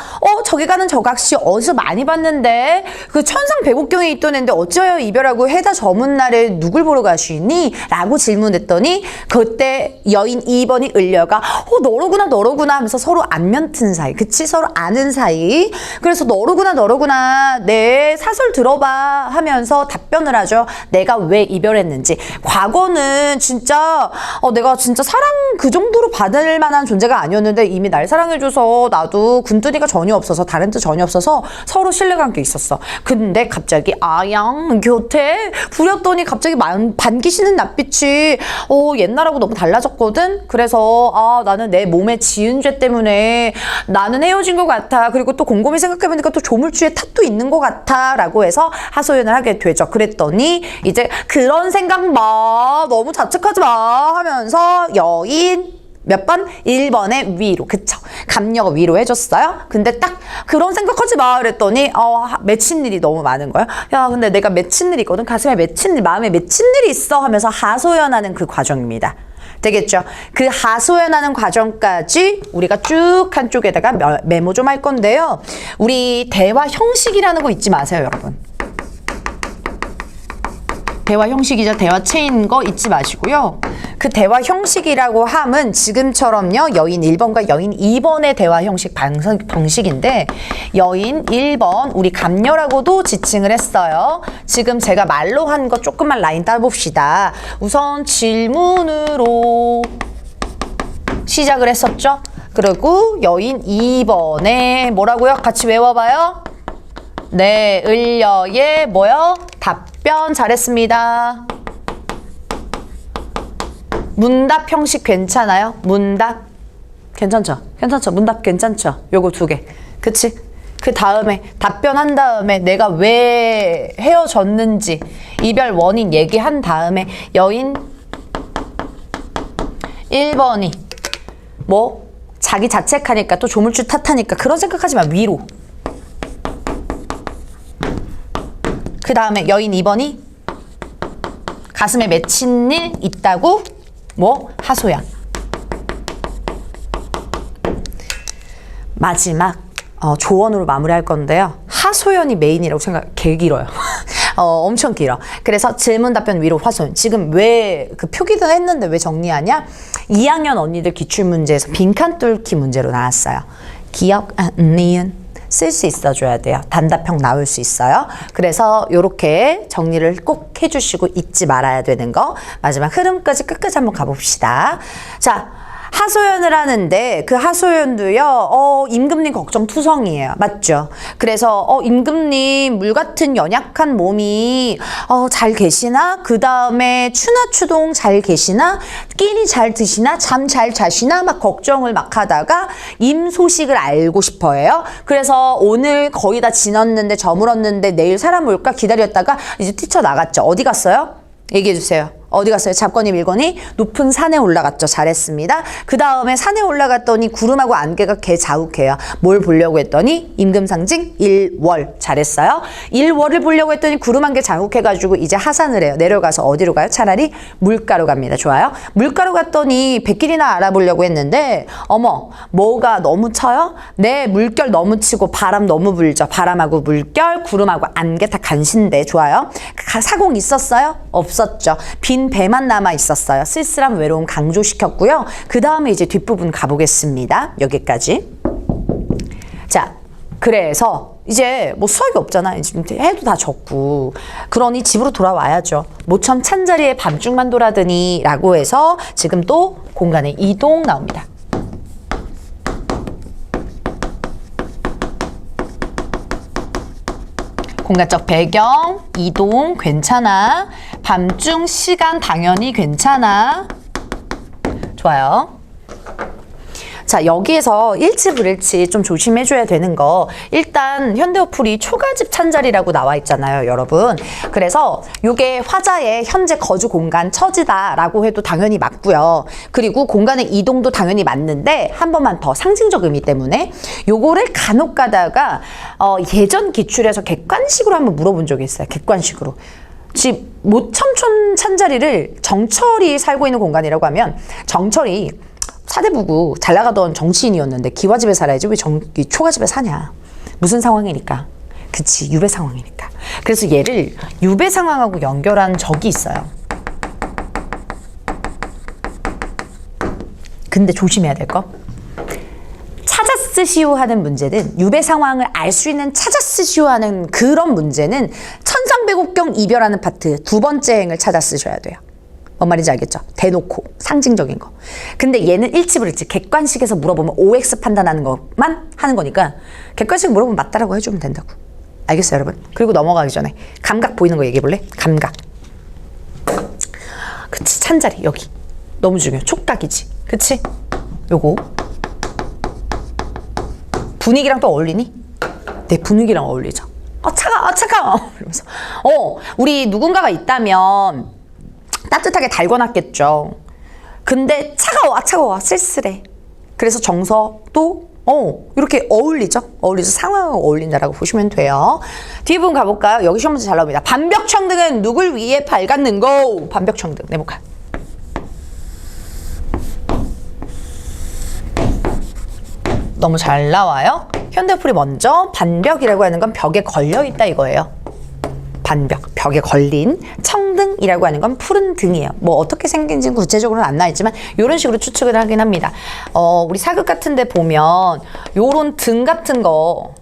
저기 가는 저각시 어디서 많이 봤는데 그 천상 백옥경에 있던 애인데 어쩌여 이별하고 해다 저문 날에 누굴 보러 가시니? 라고 질문했더니 그때 여인 2번이 을려가 너로구나 하면서 서로 안면 튼 사이. 그치? 서로 아는 사이. 그래서 너로구나 내 사설 들어봐 하면서 답변을 하죠. 내가 왜 이별했는지. 과거는 진짜 내가 진짜 사랑 그 정도로 받을 만한 존재가 아니었는데 이미 날 사랑해줘서 나도 군더기가 전혀 없어서 다른 뜻 전혀 없어서 서로 신뢰관계 있었어. 근데 갑자기 아양 곁에 부렸더니 갑자기 반기시는 낯빛이 옛날하고 너무 달라졌거든. 그래서 나는 내 몸에 지은 죄 때문에 나는 헤어진 것 같아. 그리고 또 곰곰이 생각해보니까 또 조물주의 탓도 있는 것 같아 라고 해서 하소연을 하게 되죠. 그랬더니 이제 그런 생각 마, 너무 자책하지 마 하면서 여인 몇 번? 1번의 위로. 그쵸? 감녀가 위로해줬어요. 근데 딱 그런 생각하지 마 그랬더니 맺힌 일이 너무 많은 거야. 야, 근데 내가 맺힌 일이 있거든. 가슴에 맺힌 일, 마음에 맺힌 일이 있어 하면서 하소연하는 그 과정입니다. 되겠죠? 그 하소연하는 과정까지 우리가 쭉 한쪽에다가 메모 좀 할 건데요. 우리 대화 형식이라는 거 잊지 마세요, 여러분. 대화 형식이자 대화체인 거 잊지 마시고요. 그 대화 형식이라고 함은 지금처럼요. 여인 1번과 여인 2번의 대화 형식 방식인데 여인 1번 우리 감녀라고도 지칭을 했어요. 지금 제가 말로 한 거 조금만 라인 따봅시다. 우선 질문으로 시작을 했었죠. 그리고 여인 2번에 뭐라고요? 같이 외워봐요. 네, 을려의 뭐요? 답변 잘했습니다. 문답 형식 괜찮아요? 문답 괜찮죠? 문답 괜찮죠? 요거 2개. 그치? 그 다음에 답변한 다음에 내가 왜 헤어졌는지 이별 원인 얘기한 다음에 여인 1번이 뭐 자기 자책하니까 또 조물주 탓하니까 그런 생각하지 마. 위로. 그 다음에 여인 2번이 가슴에 맺힌 일 있다고 뭐 하소연. 마지막 조언으로 마무리할 건데요. 하소연이 메인이라고 개 길어요. 엄청 길어. 그래서 질문 답변 위로 하소연. 지금 왜 그 표기도 했는데 왜 정리하냐? 2학년 언니들 기출문제에서 빈칸 뚫기 문제로 나왔어요. 기억, 니은 쓸 수 있어줘야 돼요. 단답형 나올 수 있어요. 그래서 이렇게 정리를 꼭 해주시고 잊지 말아야 되는 거. 마지막 흐름까지 끝까지 한번 가봅시다. 자, 하소연을 하는데 그 하소연도요. 임금님 걱정투성이에요. 맞죠? 그래서 임금님 물 같은 연약한 몸이 잘 계시나? 그 다음에 추나추동 잘 계시나? 끼니 잘 드시나? 잠 잘 자시나? 막 걱정을 막 하다가 임 소식을 알고 싶어 해요. 그래서 오늘 거의 다 지났는데 저물었는데 내일 사람 올까 기다렸다가 이제 뛰쳐나갔죠. 어디 갔어요? 얘기해 주세요. 어디 갔어요? 잡건이 밀건이 높은 산에 올라갔죠. 잘했습니다. 그 다음에 산에 올라갔더니 구름하고 안개가 개 자욱해요. 뭘 보려고 했더니 임금상징 일월. 잘했어요. 일월을 보려고 했더니 구름 안개 자욱해가지고 이제 하산을 해요. 내려가서 어디로 가요? 차라리 물가로 갑니다. 좋아요. 물가로 갔더니 백길이나 알아보려고 했는데 어머 뭐가 너무 쳐요? 네, 물결 너무 치고 바람 너무 불죠. 바람하고 물결, 구름하고 안개 다 간신데. 좋아요. 사공 있었어요? 없었죠. 빈 배만 남아 있었어요. 쓸쓸한 외로움 강조시켰고요. 그 다음에 이제 뒷부분 가보겠습니다. 여기까지. 자, 그래서 이제 뭐 수학이 없잖아. 지금 해도 다 적고. 그러니 집으로 돌아와야죠. 모처럼 찬자리에 밤중만 돌아드니 라고 해서 지금 또 공간의 이동 나옵니다. 공간적 배경, 이동 괜찮아. 밤중 시간 당연히 괜찮아. 좋아요. 자, 여기에서 일치 불일치 좀 조심해줘야 되는 거, 일단 현대어플이 초가집 찬자리라고 나와 있잖아요, 여러분. 그래서 이게 화자의 현재 거주 공간 처지다라고 해도 당연히 맞고요. 그리고 공간의 이동도 당연히 맞는데 한 번만 더 상징적 의미 때문에 요거를 간혹 가다가 예전 기출에서 객관식으로 한번 물어본 적이 있어요. 객관식으로. 집 모첨촌 찬자리를 정철이 살고 있는 공간이라고 하면, 정철이 사대부고 잘 나가던 정치인이었는데 기와집에 살아야지 왜 초가집에 사냐. 무슨 상황이니까. 그치, 유배 상황이니까. 그래서 얘를 유배 상황하고 연결한 적이 있어요. 근데 조심해야 될 거, 찾아 쓰시오 하는 문제는, 유배 상황을 알 수 있는 찾아 쓰시오 하는 그런 문제는 천상배곡경 이별하는 파트 두 번째 행을 찾아 쓰셔야 돼요. 뭔 말인지 알겠죠? 대놓고 상징적인 거. 근데 얘는 일치불일치, 객관식에서 물어보면 OX 판단하는 것만 하는 거니까 객관식 물어보면 맞다라고 해주면 된다고. 알겠어요, 여러분? 그리고 넘어가기 전에 감각 보이는 거 얘기해 볼래? 감각. 그치, 찬자리 여기 너무 중요해. 촉각이지, 그치? 요거 분위기랑 또 어울리니? 내 분위기랑 어울리죠. 차가워 이러면서 우리 누군가가 있다면 따뜻하게 달궈놨겠죠. 근데 차가워 쓸쓸해. 그래서 정서도 이렇게 어울리죠. 상황하고 어울린다라고 보시면 돼요. 뒤에 부분 가볼까요? 여기 시험 문제 잘 나옵니다. 반벽청등은 누굴 위해 밝았는고? 반벽청등 네모칸. 너무 잘 나와요. 현대어플이 먼저 반벽이라고 하는 건 벽에 걸려있다 이거예요. 반벽, 벽에 걸린. 청등이라고 하는 건 푸른 등이에요. 뭐 어떻게 생긴지는 구체적으로는 안 나와있지만 이런 식으로 추측을 하긴 합니다. 우리 사극 같은 데 보면 요런 등 같은 거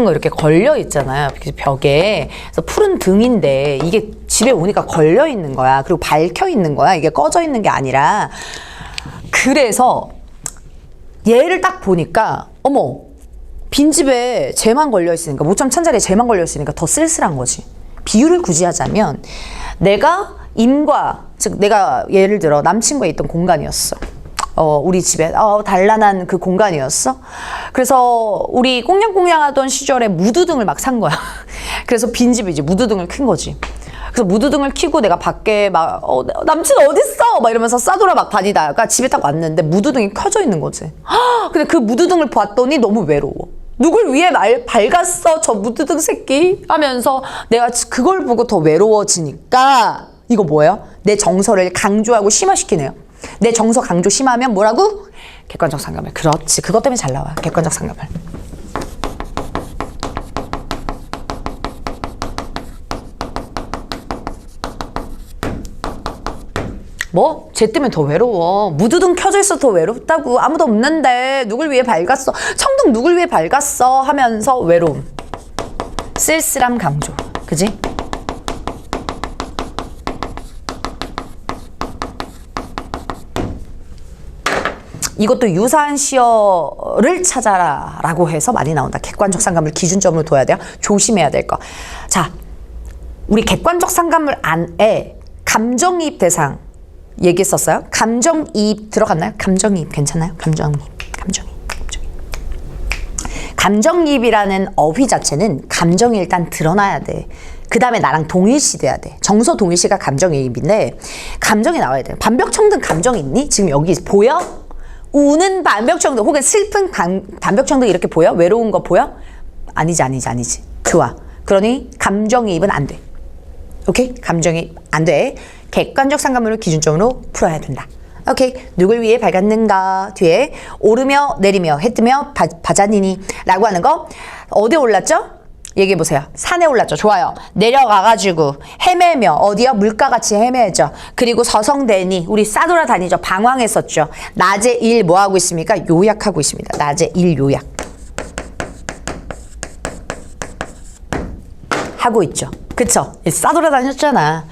이렇게 걸려 있잖아요, 벽에. 그래서 푸른 등인데 이게 집에 오니까 걸려 있는 거야. 그리고 밝혀 있는 거야. 이게 꺼져 있는 게 아니라. 그래서 얘를 딱 보니까 어머, 빈집에 쟤만 걸려있으니까, 모참 찬자리에 쟤만 걸려있으니까 더 쓸쓸한 거지. 비유를 굳이 하자면 내가 즉 내가 예를 들어 남친과 있던 공간이었어. 우리 집에 단란한 그 공간이었어. 그래서 우리 꽁냥꽁냥하던 시절에 무드등을 막 산 거야. 그래서 빈집에 이제 무드등을 킨 거지. 그래서 무드등을 켜고 내가 밖에 막 남친 어딨어? 막 이러면서 싸돌아 막 다니다가 집에 딱 왔는데 무드등이 켜져 있는 거지. 근데 그 무드등을 봤더니 너무 외로워. 누굴 위해 밝았어 저 무드등 새끼 하면서 내가 그걸 보고 더 외로워지니까, 이거 뭐예요? 내 정서를 강조하고 심화시키네요. 내 정서 강조 심하면 뭐라고? 객관적 상감을. 그렇지, 그것 때문에 잘 나와, 객관적 상감을. 뭐? 쟤 때문에 더 외로워. 무드등 켜져 있어 더 외롭다고. 아무도 없는데 누굴 위해 밝았어, 청등 누굴 위해 밝았어 하면서 외로움. 쓸쓸함 강조. 그지? 이것도 유사한 시어를 찾아라 라고 해서 많이 나온다. 객관적 상감을 기준점으로 둬야 돼요. 조심해야 될 거. 자, 우리 객관적 상감을 안에 감정이입 대상 얘기했었어요. 감정이입 들어갔나요? 감정이입 괜찮아요? 감정이입이라는 어휘 자체는 감정이 일단 드러나야 돼. 그 다음에 나랑 동일시 돼야 돼. 정서 동일시가 감정이입인데 감정이 나와야 돼. 반벽청등 감정 있니? 지금 여기 보여? 우는 반벽청등 혹은 슬픈 반벽청등 이렇게 보여? 외로운 거 보여? 아니지. 좋아. 그러니 감정이입은 안 돼. 오케이? 감정이입 안 돼. 객관적 상감물을 기준점으로 풀어야 된다. 오케이. 누굴 위해 밝았는가? 뒤에 오르며 내리며 해 뜨며 바자니니 라고 하는 거 어디에 올랐죠? 얘기해보세요. 산에 올랐죠. 좋아요. 내려가가지고 헤매며 어디요? 물가같이 헤매죠. 그리고 서성대니 우리 싸돌아다니죠. 방황했었죠. 낮에 일 뭐하고 있습니까? 요약하고 있습니다. 낮에 일 요약 하고 있죠. 그쵸? 싸돌아다녔잖아.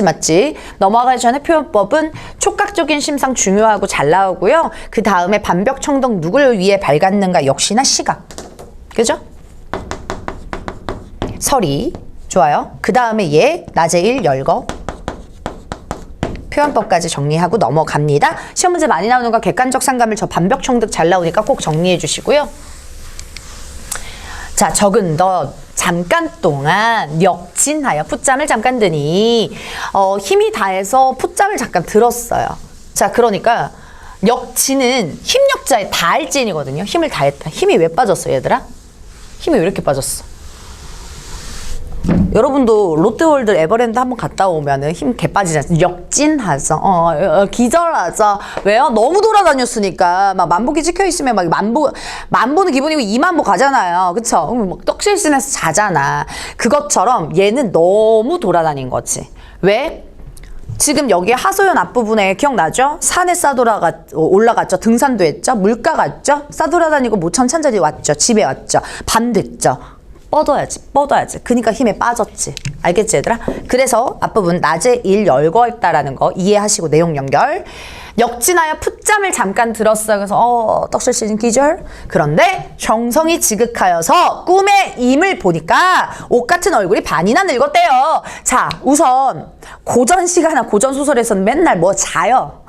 맞지? 넘어가기 전에 표현법은 촉각적인 심상 중요하고 잘 나오고요. 그 다음에 반벽청등 누굴 위해 밝았는가 역시나 시각. 그죠? 서리. 좋아요. 그 다음에 얘 낮에 1 열거. 표현법까지 정리하고 넘어갑니다. 시험 문제 많이 나오는 거 객관적 상감을 저 반벽 총득 잘 나오니까 꼭 정리해 주시고요. 자, 적은 너 잠깐 동안 역진하여 풋잠을 잠깐 드니 힘이 다해서 풋잠을 잠깐 들었어요. 자, 그러니까 역진은 힘력자의 다할진이거든요. 힘을 다했다. 힘이 왜 빠졌어, 얘들아? 힘이 왜 이렇게 빠졌어? 여러분도 롯데월드 에버랜드 한번 갔다 오면은 힘 개 빠지지 않습니까? 역진하죠. 기절하죠. 왜요? 너무 돌아다녔으니까. 막 만보기 찍혀 있으면 막 만보는 기본이고 2만보 가잖아요. 그쵸? 막 떡실신해서 자잖아. 그것처럼 얘는 너무 돌아다닌 거지. 왜? 지금 여기 하소연 앞부분에 기억나죠? 산에 올라갔죠. 등산도 했죠. 물가 갔죠. 싸돌아다니고 모천 찬자리 왔죠. 집에 왔죠. 밤 됐죠. 뻗어야지. 그러니까 힘에 빠졌지. 알겠지, 얘들아? 그래서 앞부분 낮에 1 열거 했다라는 거 이해하시고 내용 연결. 역진하여 풋잠을 잠깐 들었어요. 그래서 떡실신 기절. 그런데 형성이 지극하여서 꿈에 임을 보니까 옷 같은 얼굴이 반이나 늙었대요. 자, 우선 고전 시가나 고전 소설에서는 맨날 뭐 자요.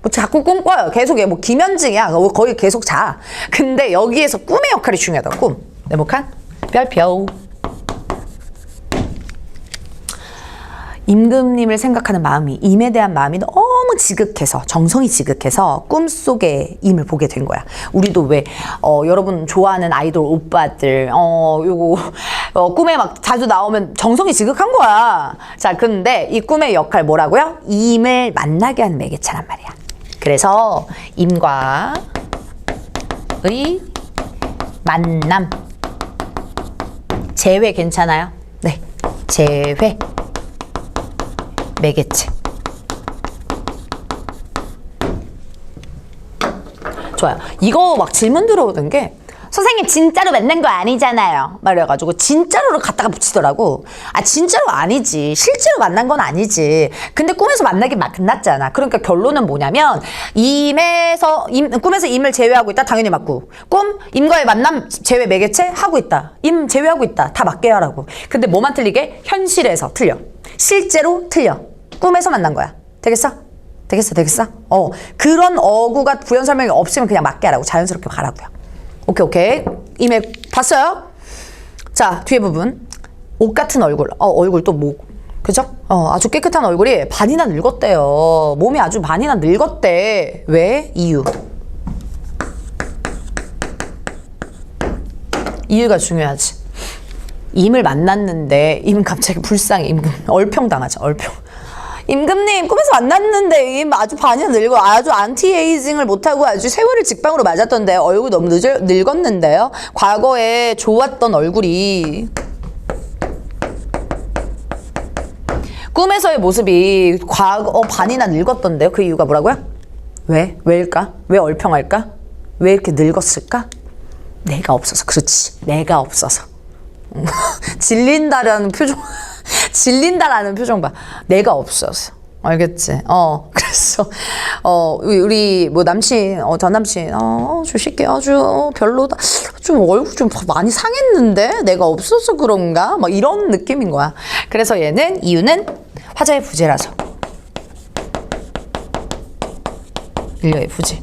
뭐 자꾸 꿈 꿔요. 계속 뭐 김현증이야. 거의 계속 자. 근데 여기에서 꿈의 역할이 중요하다. 꿈. 네모칸? 별표. 임금님을 생각하는 마음이, 임에 대한 마음이 너무 지극해서, 정성이 지극해서 꿈속에 임을 보게 된 거야. 우리도 왜 여러분 좋아하는 아이돌 오빠들 꿈에 막 자주 나오면 정성이 지극한 거야. 자, 근데 이 꿈의 역할 뭐라고요? 임을 만나게 하는 매개체란 말이야. 그래서 임과의 만남. 재회 괜찮아요? 네, 재회. 매개체. 좋아요. 이거 막 질문 들어오던 게 선생님 진짜로 만난 거 아니잖아요. 말해가지고 진짜로를 갖다가 붙이더라고. 아, 진짜로 아니지. 실제로 만난 건 아니지. 근데 꿈에서 만나긴 만났잖아. 그러니까 결론은 뭐냐면 꿈에서 임을 제외하고 있다. 당연히 맞고. 꿈, 임과의 만남 제외 매개체 하고 있다. 임 제외하고 있다. 다 맞게 하라고. 근데 뭐만 틀리게? 현실에서 틀려. 실제로 틀려. 꿈에서 만난 거야. 되겠어? 되겠어? 그런 어구가 부연 설명이 없으면 그냥 맞게 하라고. 자연스럽게 가라고요. 오케이. 임에 봤어요? 자, 뒤에 부분. 옷 같은 얼굴. 얼굴 또 뭐, 그죠? 아주 깨끗한 얼굴이 반이나 늙었대요. 몸이 아주 반이나 늙었대. 왜? 이유가 중요하지. 임을 만났는데 임 갑자기 불쌍해. 임금 얼평당하죠. 얼평. 임금님 꿈에서 만났는데 임 아주 반이나 늙어. 아주 안티에이징을 못하고 아주 세월을 직방으로 맞았던데 얼굴 너무 늙었는데요. 과거에 좋았던 얼굴이 꿈에서의 모습이 반이나 늙었던데요. 그 이유가 뭐라고요? 왜일까? 왜 얼평할까? 왜 이렇게 늙었을까? 내가 없어서. 그렇지. 내가 없어서. 질린다라는 표정 봐. 내가 없어서. 알겠지? 그래서, 우리, 뭐, 남친, 전 남친, 저 새끼 아주 별로다. 좀 얼굴 좀 많이 상했는데? 내가 없어서 그런가? 막 이런 느낌인 거야. 그래서 이유는 화자의 부재라서. 인류의 부재.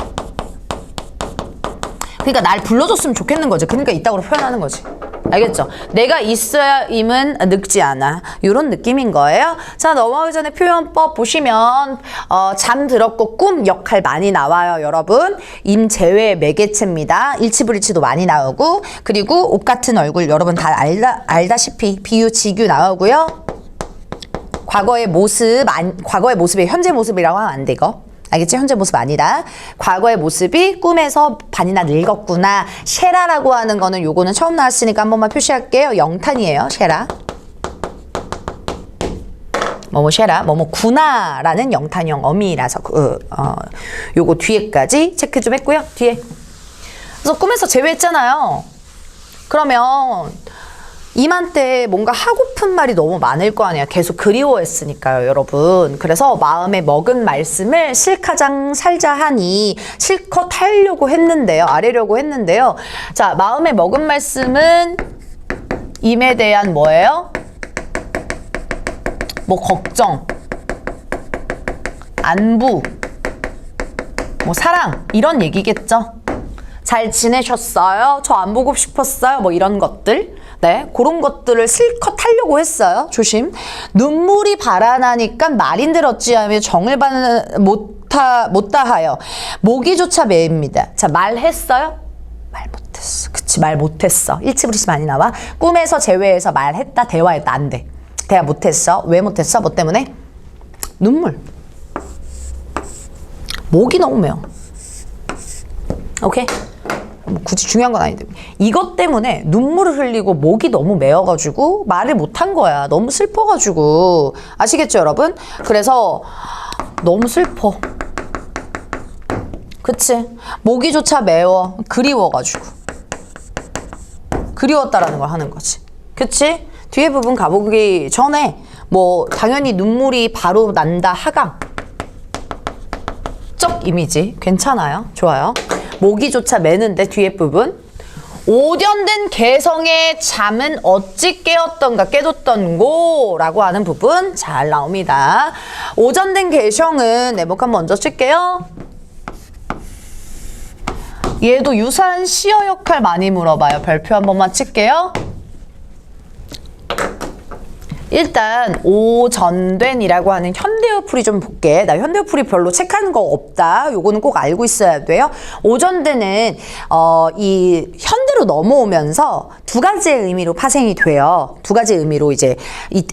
그러니까 날 불러줬으면 좋겠는 거지. 그러니까 이따구로 표현하는 거지. 알겠죠? 내가 있어야 임은 늙지 않아. 이런 느낌인 거예요. 자, 넘어가기 전에 표현법 보시면 잠들었고 꿈 역할 많이 나와요, 여러분. 임 제외 매개체입니다. 일치불일치도 많이 나오고, 그리고 옷 같은 얼굴 여러분 다 알다시피 비유, 직유 나오고요. 과거의 모습이 현재 모습이라고 하면 안 돼, 이거. 알겠지? 현재 모습 아니다. 과거의 모습이 꿈에서 반이나 늙었구나. 쉐라라고 하는 거는 요거는 처음 나왔으니까 한 번만 표시할게요. 영탄이에요. 쉐라. 쉐라. 구나라는 영탄형 어미라서 요거 뒤에까지 체크 좀 했고요. 뒤에. 그래서 꿈에서 제외했잖아요. 그러면 임한테 뭔가 하고픈 말이 너무 많을 거 아니에요. 계속 그리워했으니까요, 여러분. 그래서 마음에 먹은 말씀을 실가장 살자 하니 실컷 하려고 했는데요. 아래려고 했는데요. 자, 마음에 먹은 말씀은 임에 대한 뭐예요? 뭐 걱정, 안부, 뭐 사랑 이런 얘기겠죠. 잘 지내셨어요? 저 안 보고 싶었어요? 뭐 이런 것들. 네, 그런 것들을 실컷 하려고 했어요. 조심. 눈물이 발아나니까 말인들 어찌하며 정을 못다하여 목이조차 메입니다. 자, 말했어요? 말 못했어. 그치, 말 못했어. 일치불이치 많이 나와. 꿈에서 제외해서 말했다, 대화했다. 안 돼. 대화 못했어. 왜 못했어? 뭐 때문에? 눈물. 목이 너무 메어. 오케이? 뭐 굳이 중요한 건 아닌데 이것 때문에 눈물을 흘리고 목이 너무 메어가지고 말을 못한 거야. 너무 슬퍼가지고. 아시겠죠, 여러분? 그래서 너무 슬퍼. 그치? 목이조차 메워. 그리워가지고. 그리웠다라는 걸 하는 거지. 그치? 뒤에 부분 가보기 전에 뭐 당연히 눈물이 바로 난다 하강. 적 이미지 괜찮아요. 좋아요. 모기조차 매는데 뒤에 부분 오전된 개성의 잠은 어찌 깨었던가 깨뒀던고 라고 하는 부분 잘 나옵니다. 오전된 개성은 내복 먼저 칠게요. 얘도 유사한 시어 역할 많이 물어봐요. 별표 한 번만 칠게요. 일단 오전된이라고 하는 현대어 풀이 좀 볼게. 나 현대어 풀이 별로 체크하는 거 없다. 요거는 꼭 알고 있어야 돼요. 오전된은 이 현대로 넘어오면서 두 가지의 의미로 파생이 돼요. 두 가지 의미로 이제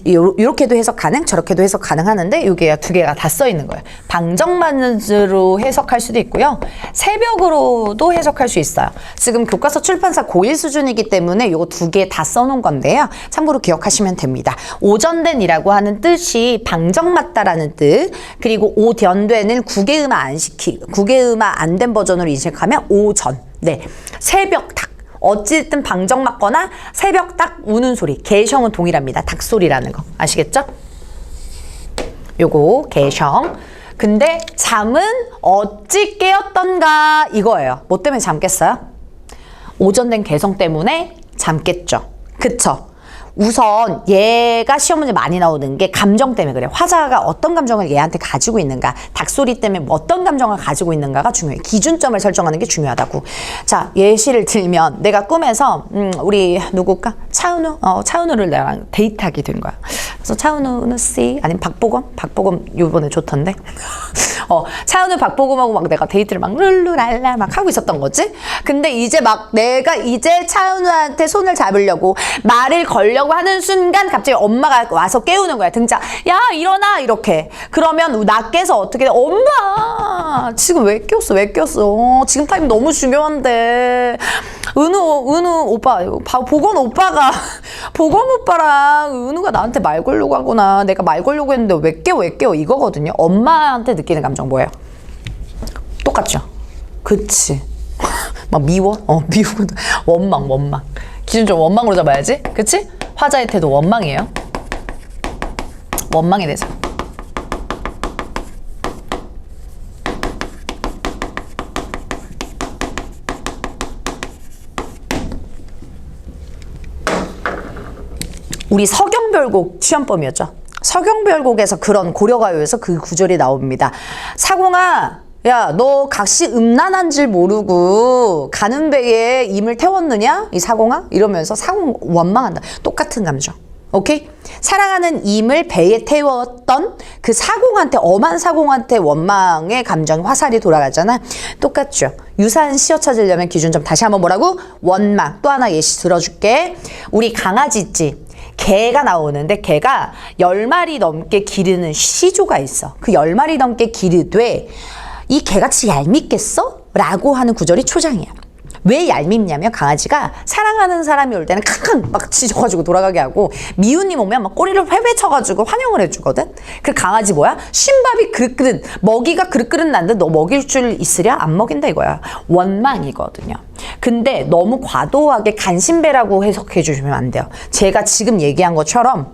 이렇게도 해석 가능, 저렇게도 해석 가능하는데 요게 두 개가 다 써 있는 거예요. 방정만으로 해석할 수도 있고요. 새벽으로도 해석할 수 있어요. 지금 교과서 출판사 고1 수준이기 때문에 요거 두 개 다 써놓은 건데요. 참고로 기억하시면 됩니다. 오전된이라고 하는 뜻이 방정맞다라는 뜻, 그리고 오전된은 구개음화 안 된 버전으로 인식하면 오전. 네, 새벽 닭. 어쨌든 방정맞거나 새벽 닭 우는 소리. 개성은 동일합니다. 닭소리라는 거 아시겠죠? 요거 개성. 근데 잠은 어찌 깨었던가 이거예요. 뭐 때문에 잠 깼어요? 오전된 개성 때문에 잠 깼죠. 그쵸? 우선 얘가 시험 문제 많이 나오는 게 감정 때문에 그래. 화자가 어떤 감정을 얘한테 가지고 있는가, 닭소리 때문에 어떤 감정을 가지고 있는가가 중요해. 기준점을 설정하는 게 중요하다고. 자, 예시를 들면 내가 꿈에서 우리 누굴까? 차은우를 내랑 데이트하게 된 거야. 그래서 차은우 씨 아니면 박보검 요번에 좋던데. 차은우 박보검하고 막 내가 데이트를 막 룰루랄라 막 하고 있었던 거지. 근데 이제 막 내가 이제 차은우한테 손을 잡으려고 말을 걸려고 하는 순간 갑자기 엄마가 와서 깨우는 거야. 등짝. 야, 일어나 이렇게. 그러면 나 깨서 어떻게 돼? 엄마 지금 왜 깼어? 지금 타임 너무 중요한데. 은우 오빠, 보건 오빠랑 은우가 나한테 말 걸려고 하구나. 내가 말 걸려고 했는데 왜 깨워 이거거든요. 엄마한테 느끼는 감정 뭐예요? 똑같죠? 그치. 막 미워? 미우거든. 원망. 기준 좀 원망으로 잡아야지. 그치? 화자의 태도 원망이에요. 원망에 대해서. 우리 서경별곡 시험범이었죠. 서경별곡에서 그런 고려가요에서 그 구절이 나옵니다. 사공아, 야, 너 각시 음란한 줄 모르고 가는 배에 임을 태웠느냐? 이 사공아? 이러면서 사공 원망한다. 똑같은 감정. 오케이? 사랑하는 임을 배에 태웠던 그 사공한테, 엄한 사공한테 원망의 감정이 화살이 돌아가잖아. 똑같죠. 유사한 시어 찾으려면 기준점 다시 한번 뭐라고? 원망. 또 하나 예시 들어줄게. 우리 강아지 있지? 개가 나오는데 개가 10마리 넘게 기르는 시조가 있어. 그 10마리 넘게 기르되 이 개같이 얄밉겠어? 라고 하는 구절이 초장이야. 왜 얄밉냐면 강아지가 사랑하는 사람이 올 때는 칵칵 막 짖어가지고 돌아가게 하고 미우님 오면 막 꼬리를 회배쳐가지고 환영을 해주거든. 그 강아지 뭐야? 쉰밥이 그릇그릇 먹이가 그릇그릇 난데 너 먹일 줄 있으랴? 안 먹인다 이거야. 원망이거든요. 근데 너무 과도하게 간신배라고 해석해 주시면 안 돼요. 제가 지금 얘기한 것처럼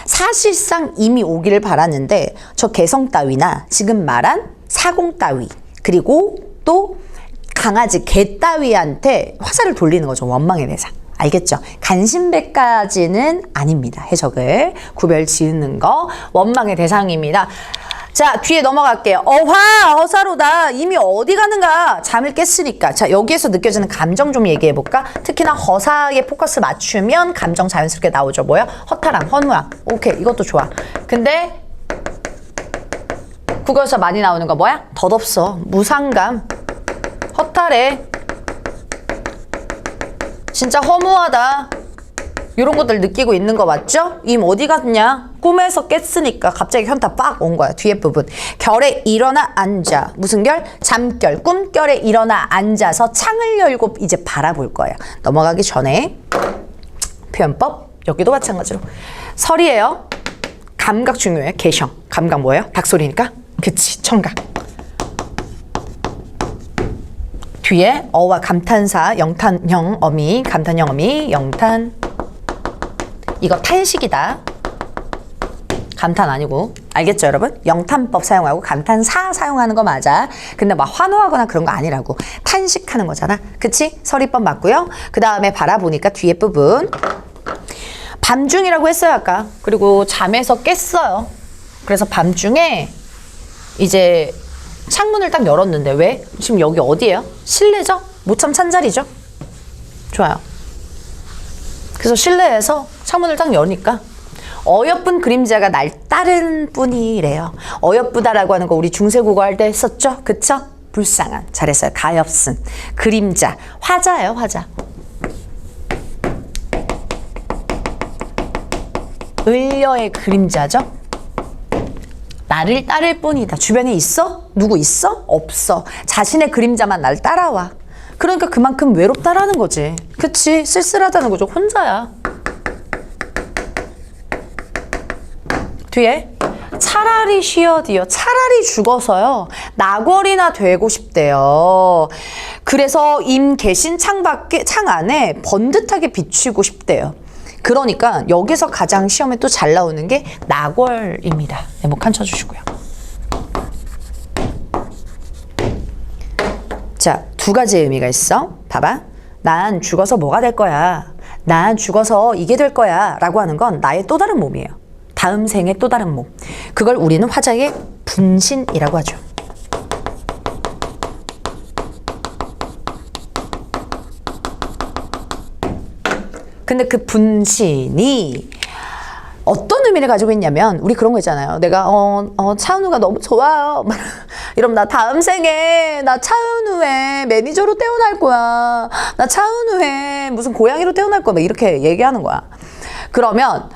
사실상 이미 오기를 바랐는데 저 개성 따위나 지금 말한 사공 따위 그리고 또 강아지 개 따위한테 화살을 돌리는 거죠. 원망의 대상. 알겠죠? 간신배까지는 아닙니다. 해석을 구별 지으는 거 원망의 대상입니다. 자, 뒤에 넘어갈게요. 허사로다. 이미 어디 가는가? 잠을 깼으니까. 자, 여기에서 느껴지는 감정 좀 얘기해볼까? 특히나 허사에 포커스 맞추면 감정 자연스럽게 나오죠. 뭐야? 허탈함, 허무함. 오케이, 이것도 좋아. 근데 국어에서 많이 나오는 거 뭐야? 덧없어. 무상감. 허탈해. 진짜 허무하다. 이런 것들 느끼고 있는 거 맞죠? 임 어디 갔냐? 꿈에서 깼으니까 갑자기 현타 빡 온 거야. 뒤에 부분. 결에 일어나 앉아. 무슨 결? 잠결. 꿈결에 일어나 앉아서 창을 열고 이제 바라볼 거야. 넘어가기 전에 표현법. 여기도 마찬가지로. 설이에요. 감각 중요해. 개성. 감각 뭐예요? 닭소리니까? 그치. 청각. 뒤에 어와 감탄사. 영탄형 어미. 감탄형 어미. 영탄. 이거 탄식이다. 감탄 아니고. 알겠죠, 여러분? 영탄법 사용하고 감탄사 사용하는 거 맞아. 근데 막 환호하거나 그런 거 아니라고. 탄식하는 거잖아. 그치? 서리법 맞고요. 그 다음에 바라보니까 뒤에 부분. 밤중이라고 했어요, 아까. 그리고 잠에서 깼어요. 그래서 밤중에 이제 창문을 딱 열었는데 왜? 지금 여기 어디예요? 실내죠? 모참 찬자리죠? 좋아요. 그래서 실내에서 창문을 딱 여니까 어여쁜 그림자가 날 따른 뿐이래요. 어여쁘다라고 하는 거 우리 중세국어 할 때 했었죠? 그쵸? 불쌍한. 잘했어요. 가엾은. 그림자. 화자예요, 화자. 을려의 그림자죠? 나를 따를 뿐이다. 주변에 있어? 누구 있어? 없어. 자신의 그림자만 날 따라와. 그러니까 그만큼 외롭다라는 거지. 그치? 쓸쓸하다는 거죠. 혼자야. 뒤에 차라리 쉬어디요. 차라리 죽어서요. 나궐이나 되고 싶대요. 그래서 임 계신 창 안에 번듯하게 비추고 싶대요. 그러니까 여기서 가장 시험에 또 잘 나오는 게 나궐입니다. 네모 칸 쳐주시고요. 자, 두 가지의 의미가 있어. 봐봐. 난 죽어서 뭐가 될 거야. 난 죽어서 이게 될 거야. 라고 하는 건 나의 또 다른 몸이에요. 다음 생의 또 다른 몸. 그걸 우리는 화자의 분신이라고 하죠. 근데 그 분신이 어떤 의미를 가지고 있냐면 우리 그런 거 있잖아요. 내가 차은우가 너무 좋아요. 이러면 나 다음 생에 나 차은우의 매니저로 태어날 거야. 나 차은우의 무슨 고양이로 태어날 거야. 막 이렇게 얘기하는 거야. 그러면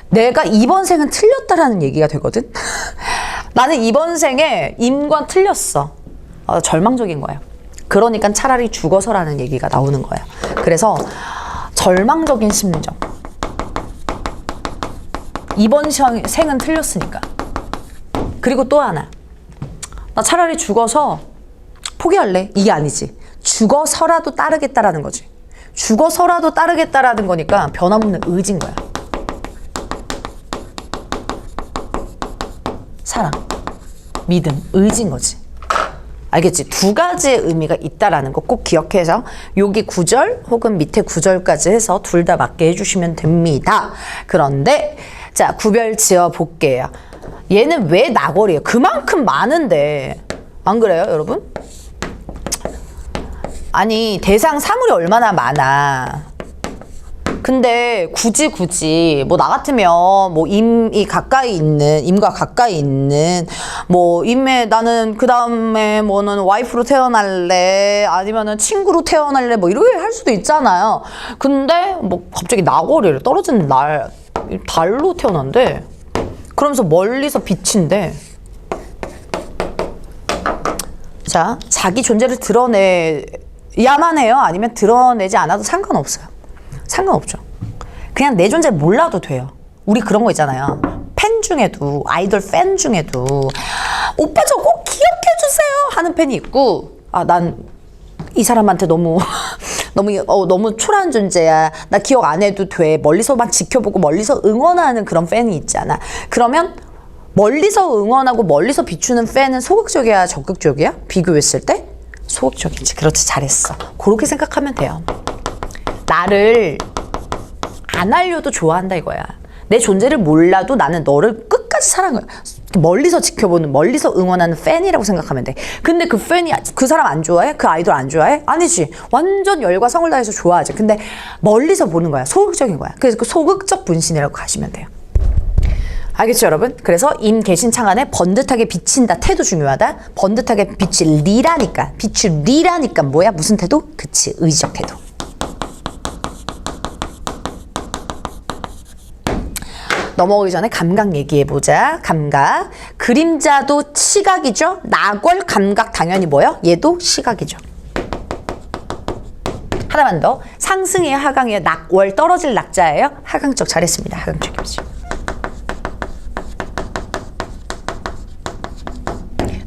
내가 이번 생은 틀렸다라는 얘기가 되거든. 나는 이번 생에 임과 틀렸어. 절망적인 거예요. 그러니까 차라리 죽어서라는 얘기가 나오는 거야. 그래서 절망적인 심정. 이번 생은 틀렸으니까. 그리고 또 하나. 나 차라리 죽어서 포기할래. 이게 아니지. 죽어서라도 따르겠다라는 거지. 죽어서라도 따르겠다라는 거니까 변함없는 의지인 거야. 사랑, 믿음, 의지인 거지. 알겠지? 두 가지의 의미가 있다라는 거 꼭 기억해서 여기 구절 혹은 밑에 구절까지 해서 둘 다 맞게 해주시면 됩니다. 그런데 자, 구별 지어 볼게요. 얘는 왜 나궐이에요? 그만큼 많은데. 안 그래요, 여러분? 아니, 대상 사물이 얼마나 많아. 근데 굳이 뭐 나 같으면 뭐 임과 가까이 있는 뭐 임에 나는 그 다음에 뭐는 와이프로 태어날래 아니면은 친구로 태어날래 뭐 이렇게 할 수도 있잖아요. 근데 뭐 갑자기 나궐이를 떨어지는 달로 태어난대. 그러면서 멀리서 비친대. 자, 자기 존재를 드러내야만 해요? 아니면 드러내지 않아도 상관없어요? 상관없죠. 그냥 내 존재 몰라도 돼요. 우리 그런 거 있잖아요. 팬 중에도, 아이돌 팬 중에도 오빠 저 꼭 기억해주세요 하는 팬이 있고, 난 이 사람한테 너무 너무 초라한 존재야. 나 기억 안 해도 돼. 멀리서만 지켜보고 멀리서 응원하는 그런 팬이 있잖아. 그러면 멀리서 응원하고 멀리서 비추는 팬은 소극적이야, 적극적이야? 비교했을 때? 소극적이지. 그렇지, 잘했어. 그렇게 생각하면 돼요. 나를 안 알려도 좋아한다 이거야. 내 존재를 몰라도 나는 너를 끝까지 사랑해. 멀리서 지켜보는, 멀리서 응원하는 팬이라고 생각하면 돼. 근데 그 팬이 그 사람 안 좋아해? 그 아이돌 안 좋아해? 아니지. 완전 열과 성을 다해서 좋아하지. 근데 멀리서 보는 거야. 소극적인 거야. 그래서 그 소극적 분신이라고 하시면 돼요. 알겠죠, 여러분? 그래서 임 계신 창 안에 번듯하게 비친다. 태도 중요하다. 번듯하게 빛이 리라니까. 빛이 리라니까 뭐야? 무슨 태도? 그치, 의지적 태도. 넘어오기 전에 감각 얘기해보자. 감각. 그림자도 시각이죠? 낙월 감각 당연히 뭐요? 얘도 시각이죠. 하나만 더. 상승이에요? 하강이에요? 낙월 떨어질 낙자예요? 하강적 잘했습니다. 하강적이죠.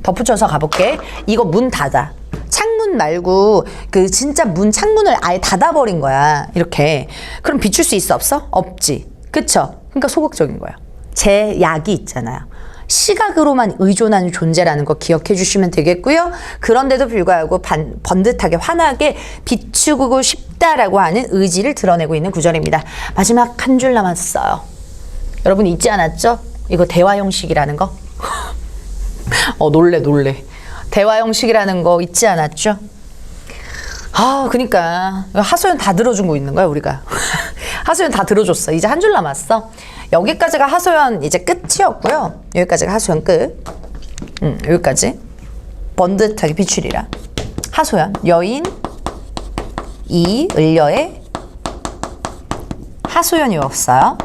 덧붙여서 가볼게. 이거 문 닫아. 창문 말고 그 진짜 문 창문을 아예 닫아버린 거야. 이렇게. 그럼 비출 수 있어 없어? 없지. 그쵸? 그러니까 소극적인 거야. 제 약이 있잖아요. 시각으로만 의존하는 존재라는 거 기억해 주시면 되겠고요. 그런데도 불구하고 번듯하게 환하게 비추고 싶다라고 하는 의지를 드러내고 있는 구절입니다. 마지막 한 줄 남았어요. 여러분 잊지 않았죠? 이거 대화 형식이라는 거? 놀래. 대화 형식이라는 거 잊지 않았죠? 그러니까 하소연 다 들어준 거 있는 거야 우리가. 하소연 다 들어줬어. 이제 한 줄 남았어. 여기까지가 하소연 이제 끝이었고요. 여기까지가 하소연 끝. 여기까지. 번듯하게 비추리라. 하소연. 여인 이 을려에 하소연이 없어요.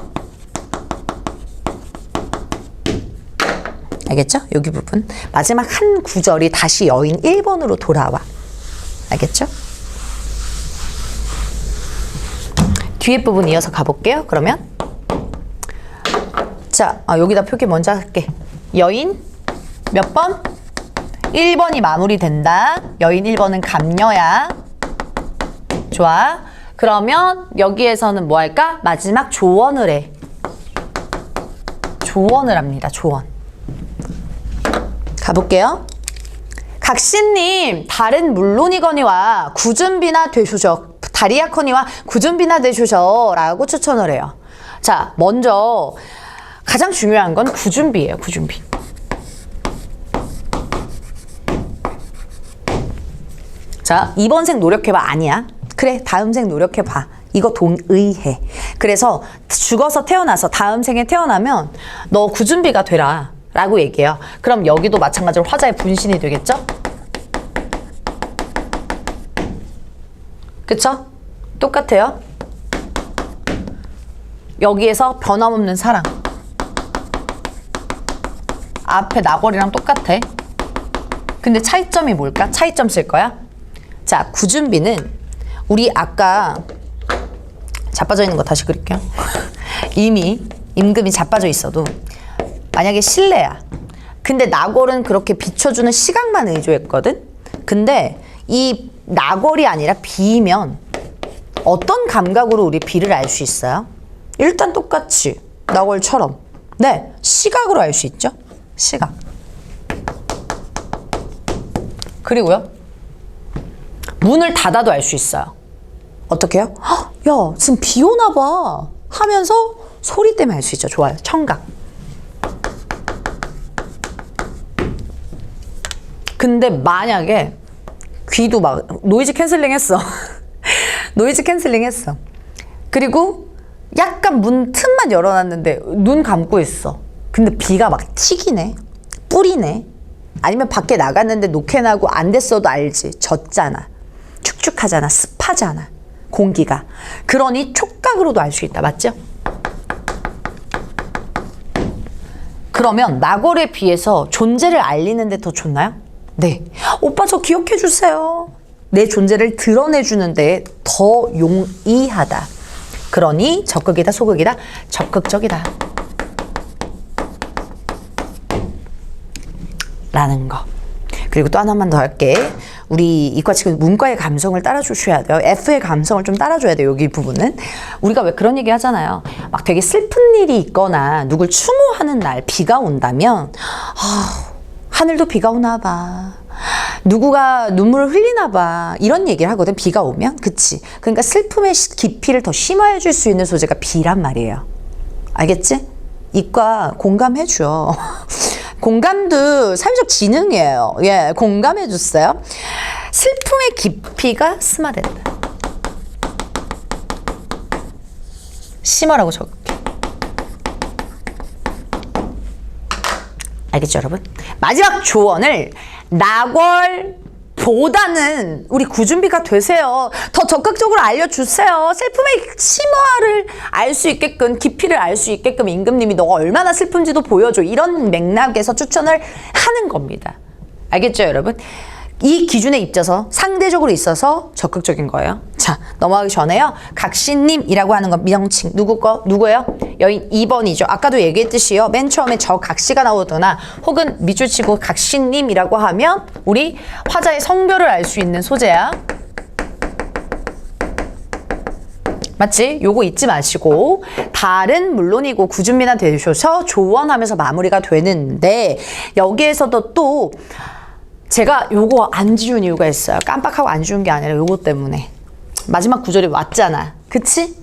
알겠죠? 여기 부분. 마지막 한 구절이 다시 여인 1번으로 돌아와. 알겠죠? 뒤에 부분 이어서 가볼게요. 그러면 자, 여기다 표기 먼저 할게. 여인 몇 번? 1번이 마무리된다. 여인 1번은 감녀야. 좋아. 그러면 여기에서는 뭐 할까? 마지막 조언을 해. 조언을 합니다. 조언. 가볼게요. 각신님, 달은 물론이거니와 구준비나 되쇼셔. 다리아커니와 구준비나 되쇼셔 라고 추천을 해요. 자, 먼저 가장 중요한 건 구준비예요. 구준비. 자, 이번 생 노력해봐. 아니야. 그래, 다음 생 노력해봐. 이거 동의해. 그래서 죽어서 태어나서 다음 생에 태어나면 너 구준비가 되라 라고 얘기해요. 그럼 여기도 마찬가지로 화자의 분신이 되겠죠? 그쵸? 똑같아요. 여기에서 변함없는 사랑. 앞에 낙월이랑 똑같아. 근데 차이점이 뭘까? 차이점 쓸 거야? 자, 구준비는 우리 아까 자빠져 있는 거 다시 그릴게요. 이미 임금이 자빠져 있어도 만약에 실내야. 근데 낙월은 그렇게 비춰주는 시각만 의존했거든? 근데 이 낙월이 아니라 비면 어떤 감각으로 우리 비를 알 수 있어요? 일단 똑같이 낙월처럼. 네, 시각으로 알 수 있죠? 시각. 그리고요. 문을 닫아도 알 수 있어요. 어떻게 해요? 야, 지금 비 오나 봐 하면서 소리 때문에 알 수 있죠. 좋아요. 청각. 근데 만약에 귀도 막 노이즈 캔슬링 했어. 노이즈 캔슬링 했어. 그리고 약간 문 틈만 열어놨는데 눈 감고 있어. 근데 비가 막 튀기네. 뿌리네. 아니면 밖에 나갔는데 녹해나고 안 됐어도 알지. 젖잖아. 축축하잖아. 습하잖아. 공기가. 그러니 촉각으로도 알 수 있다. 맞죠? 그러면 낙월에 비해서 존재를 알리는 데 더 좋나요? 네. 오빠 저 기억해 주세요. 내 존재를 드러내주는 데 더 용이하다. 그러니 적극이다, 소극이다? 적극적이다. 라는 거. 그리고 또 하나만 더 할게. 우리 이과 지금 문과의 감성을 따라주셔야 돼요. F의 감성을 좀 따라줘야 돼요. 여기 부분은. 우리가 왜 그런 얘기 하잖아요. 막 되게 슬픈 일이 있거나 누굴 추모하는 날 비가 온다면 하늘도 비가 오나 봐. 누구가 눈물을 흘리나 봐. 이런 얘기를 하거든. 비가 오면. 그치? 그러니까 슬픔의 깊이를 더 심화해 줄 수 있는 소재가 비란 말이에요. 알겠지? 이과 공감해줘. 공감도 사회적 지능이에요. 예, 공감해 주세요. 슬픔의 깊이가 심화된다. 심화라고 적을게. 알겠죠, 여러분? 마지막 조언을 낙월보다는 우리 구준비가 되세요. 더 적극적으로 알려주세요. 슬픔의 심화를 알 수 있게끔, 깊이를 알 수 있게끔 임금님이 너가 얼마나 슬픈지도 보여줘. 이런 맥락에서 추천을 하는 겁니다. 알겠죠, 여러분? 이 기준에 입져서 상대적으로 있어서 적극적인 거예요. 자, 넘어가기 전에요. 각시님이라고 하는 건 명칭 누구예요? 여인 2번이죠. 아까도 얘기했듯이요. 맨 처음에 저 각시가 나오거나 혹은 밑줄 치고 각시님이라고 하면 우리 화자의 성별을 알 수 있는 소재야. 맞지? 요거 잊지 마시고 달은 물론이고 구준비나 되셔서 조언하면서 마무리가 되는데 여기에서도 또 제가 요거 안 지운 이유가 있어요. 깜빡하고 안 지운 게 아니라 요거 때문에. 마지막 구절이 왔잖아. 그치?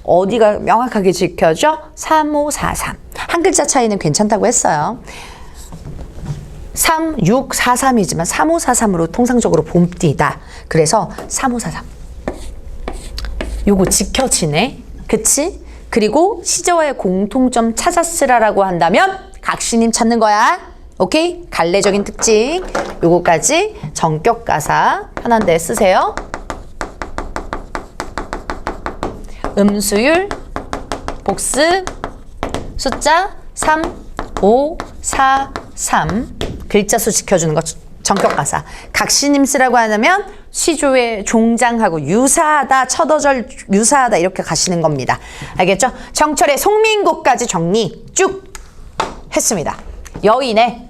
어디가 명확하게 지켜져? 3543. 한 글자 차이는 괜찮다고 했어요. 3643이지만 3543으로 통상적으로 봄띠다. 그래서 3543. 요거 지켜지네. 그치? 그리고 시저와의 공통점 찾았으라라고 한다면 각시님 찾는 거야. 오케이? 갈래적인 특징. 요거까지 전격가사 편한데 쓰세요. 음수율, 복습, 숫자 3, 5, 4, 3. 글자 수 지켜주는 거 전격가사. 각시님 쓰라고 하면 시조의 종장하고 유사하다, 첫어절 유사하다 이렇게 가시는 겁니다. 알겠죠? 정철의 송민곡까지 정리 쭉 했습니다. 여인의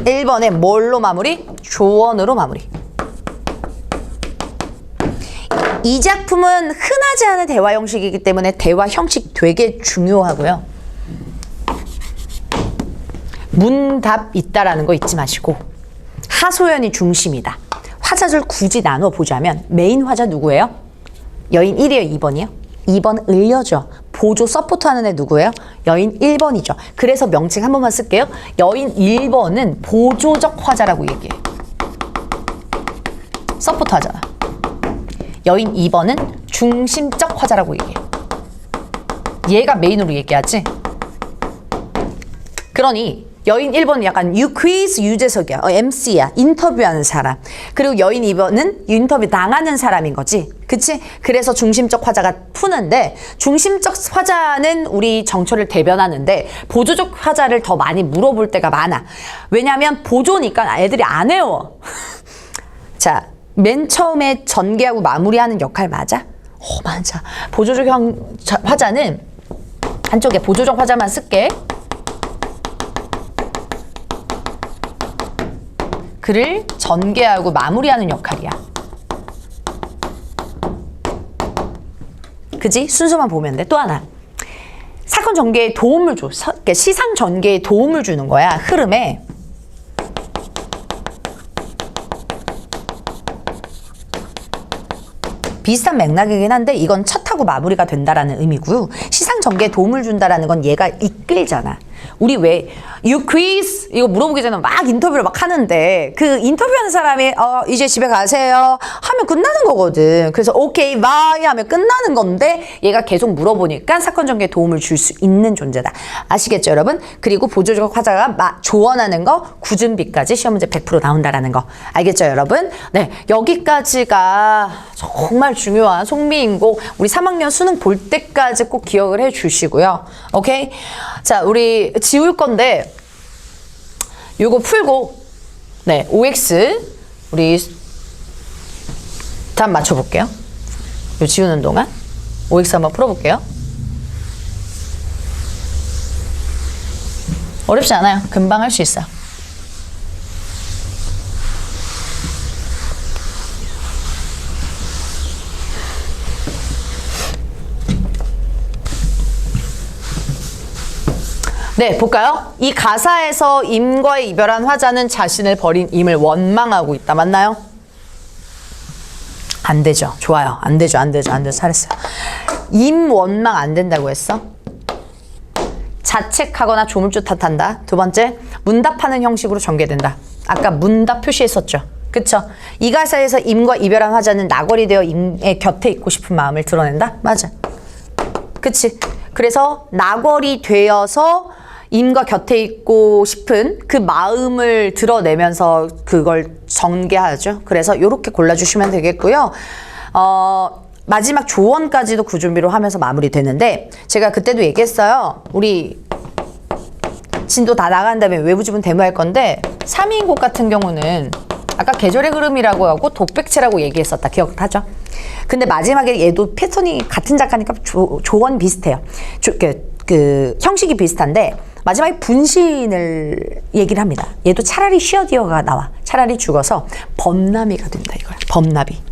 1번에 뭘로 마무리? 조언으로 마무리. 이 작품은 흔하지 않은 대화 형식이기 때문에 대화 형식 되게 중요하고요. 문답 있다라는 거 잊지 마시고 하소연이 중심이다. 화자를 굳이 나눠 보자면 메인 화자 누구예요? 여인 1이에요? 2번이요? 2번 을려죠. 보조 서포트 하는 애 누구예요? 여인 1번이죠. 그래서 명칭 한 번만 쓸게요. 여인 1번은 보조적 화자라고 얘기해요. 서포트 화자. 여인 2번은 중심적 화자라고 얘기해요. 얘가 메인으로 얘기하지. 그러니 여인 1번은 약간 퀴즈 유재석이야. MC야. 인터뷰하는 사람. 그리고 여인 2번은 인터뷰 당하는 사람인 거지. 그치? 그래서 중심적 화자가 푸는데 중심적 화자는 우리 정철을 대변하는데 보조적 화자를 더 많이 물어볼 때가 많아. 왜냐면 보조니까 애들이 안 외워. 자, 맨 처음에 전개하고 마무리하는 역할 맞아? 맞아. 보조적 화자는 한쪽에 보조적 화자만 쓸게. 글을 전개하고 마무리하는 역할이야. 그지? 순서만 보면 돼. 또 하나. 사건 전개에 도움을 줘. 시상 전개에 도움을 주는 거야. 흐름에. 비슷한 맥락이긴 한데 이건 첫 하고 마무리가 된다라는 의미고요. 시상 전개에 도움을 준다라는 건 얘가 이끌잖아. 우리 왜 You quiz 이거 물어보기 전에 막 인터뷰를 막 하는데 그 인터뷰하는 사람이 이제 집에 가세요 하면 끝나는 거거든. 그래서 오케이 바이 하면 끝나는 건데 얘가 계속 물어보니까 사건 전개에 도움을 줄 수 있는 존재다. 아시겠죠, 여러분? 그리고 보조적 화자가 조언하는 거 구준비까지 시험 문제 100% 나온다라는 거. 알겠죠, 여러분? 네, 여기까지가 정말 중요한 송미인곡. 우리 3학년 수능 볼 때까지 꼭 기억을 해 주시고요. 오케이? 자, 우리 지울 건데 요거 풀고 네, OX 우리 답 맞춰볼게요. 요 지우는 동안 OX 한번 풀어볼게요. 어렵지 않아요. 금방 할 수 있어요. 네, 볼까요? 이 가사에서 임과 이별한 화자는 자신을 버린 임을 원망하고 있다. 맞나요? 안 되죠. 좋아요. 안 되죠. 잘했어요. 임 원망 안 된다고 했어? 자책하거나 조물주 탓한다. 두 번째, 문답하는 형식으로 전개된다. 아까 문답 표시했었죠. 그쵸? 이 가사에서 임과 이별한 화자는 나골이 되어 임의 곁에 있고 싶은 마음을 드러낸다? 맞아. 그치? 그래서 나골이 되어서 임과 곁에 있고 싶은 그 마음을 드러내면서 그걸 전개하죠. 그래서 이렇게 골라주시면 되겠고요. 마지막 조언까지도 구준비로 하면서 마무리되는데 제가 그때도 얘기했어요. 우리 진도 다 나간 다음에 외부지분 데모할 건데 3인곡 같은 경우는 아까 계절의 흐름이라고 하고 독백체라고 얘기했었다. 기억하죠? 근데 마지막에 얘도 패턴이 같은 작가니까 조언 비슷해요. 그 형식이 비슷한데 마지막에 분신을 얘기를 합니다. 얘도 차라리 쉬어디어가 나와. 차라리 죽어서 범나비가 된다 이거야. 범나비.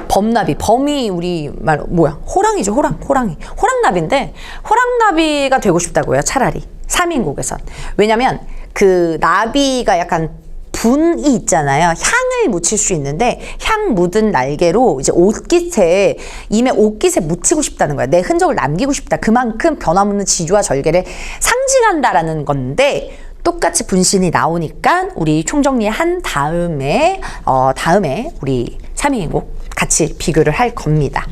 범나비. 범이 우리 말 뭐야? 호랑이죠. 호랑이. 호랑나비인데 호랑나비가 되고 싶다고요. 차라리. 3인곡에선. 왜냐면 그 나비가 약간 분이 있잖아요. 향을 묻힐 수 있는데 향 묻은 날개로 이제 옷깃에 임의 옷깃에 묻히고 싶다는 거야. 내 흔적을 남기고 싶다. 그만큼 변화없는 지주와 절개를 상징한다라는 건데 똑같이 분신이 나오니까 우리 총정리한 다음에 우리 3인곡 같이 비교를 할 겁니다.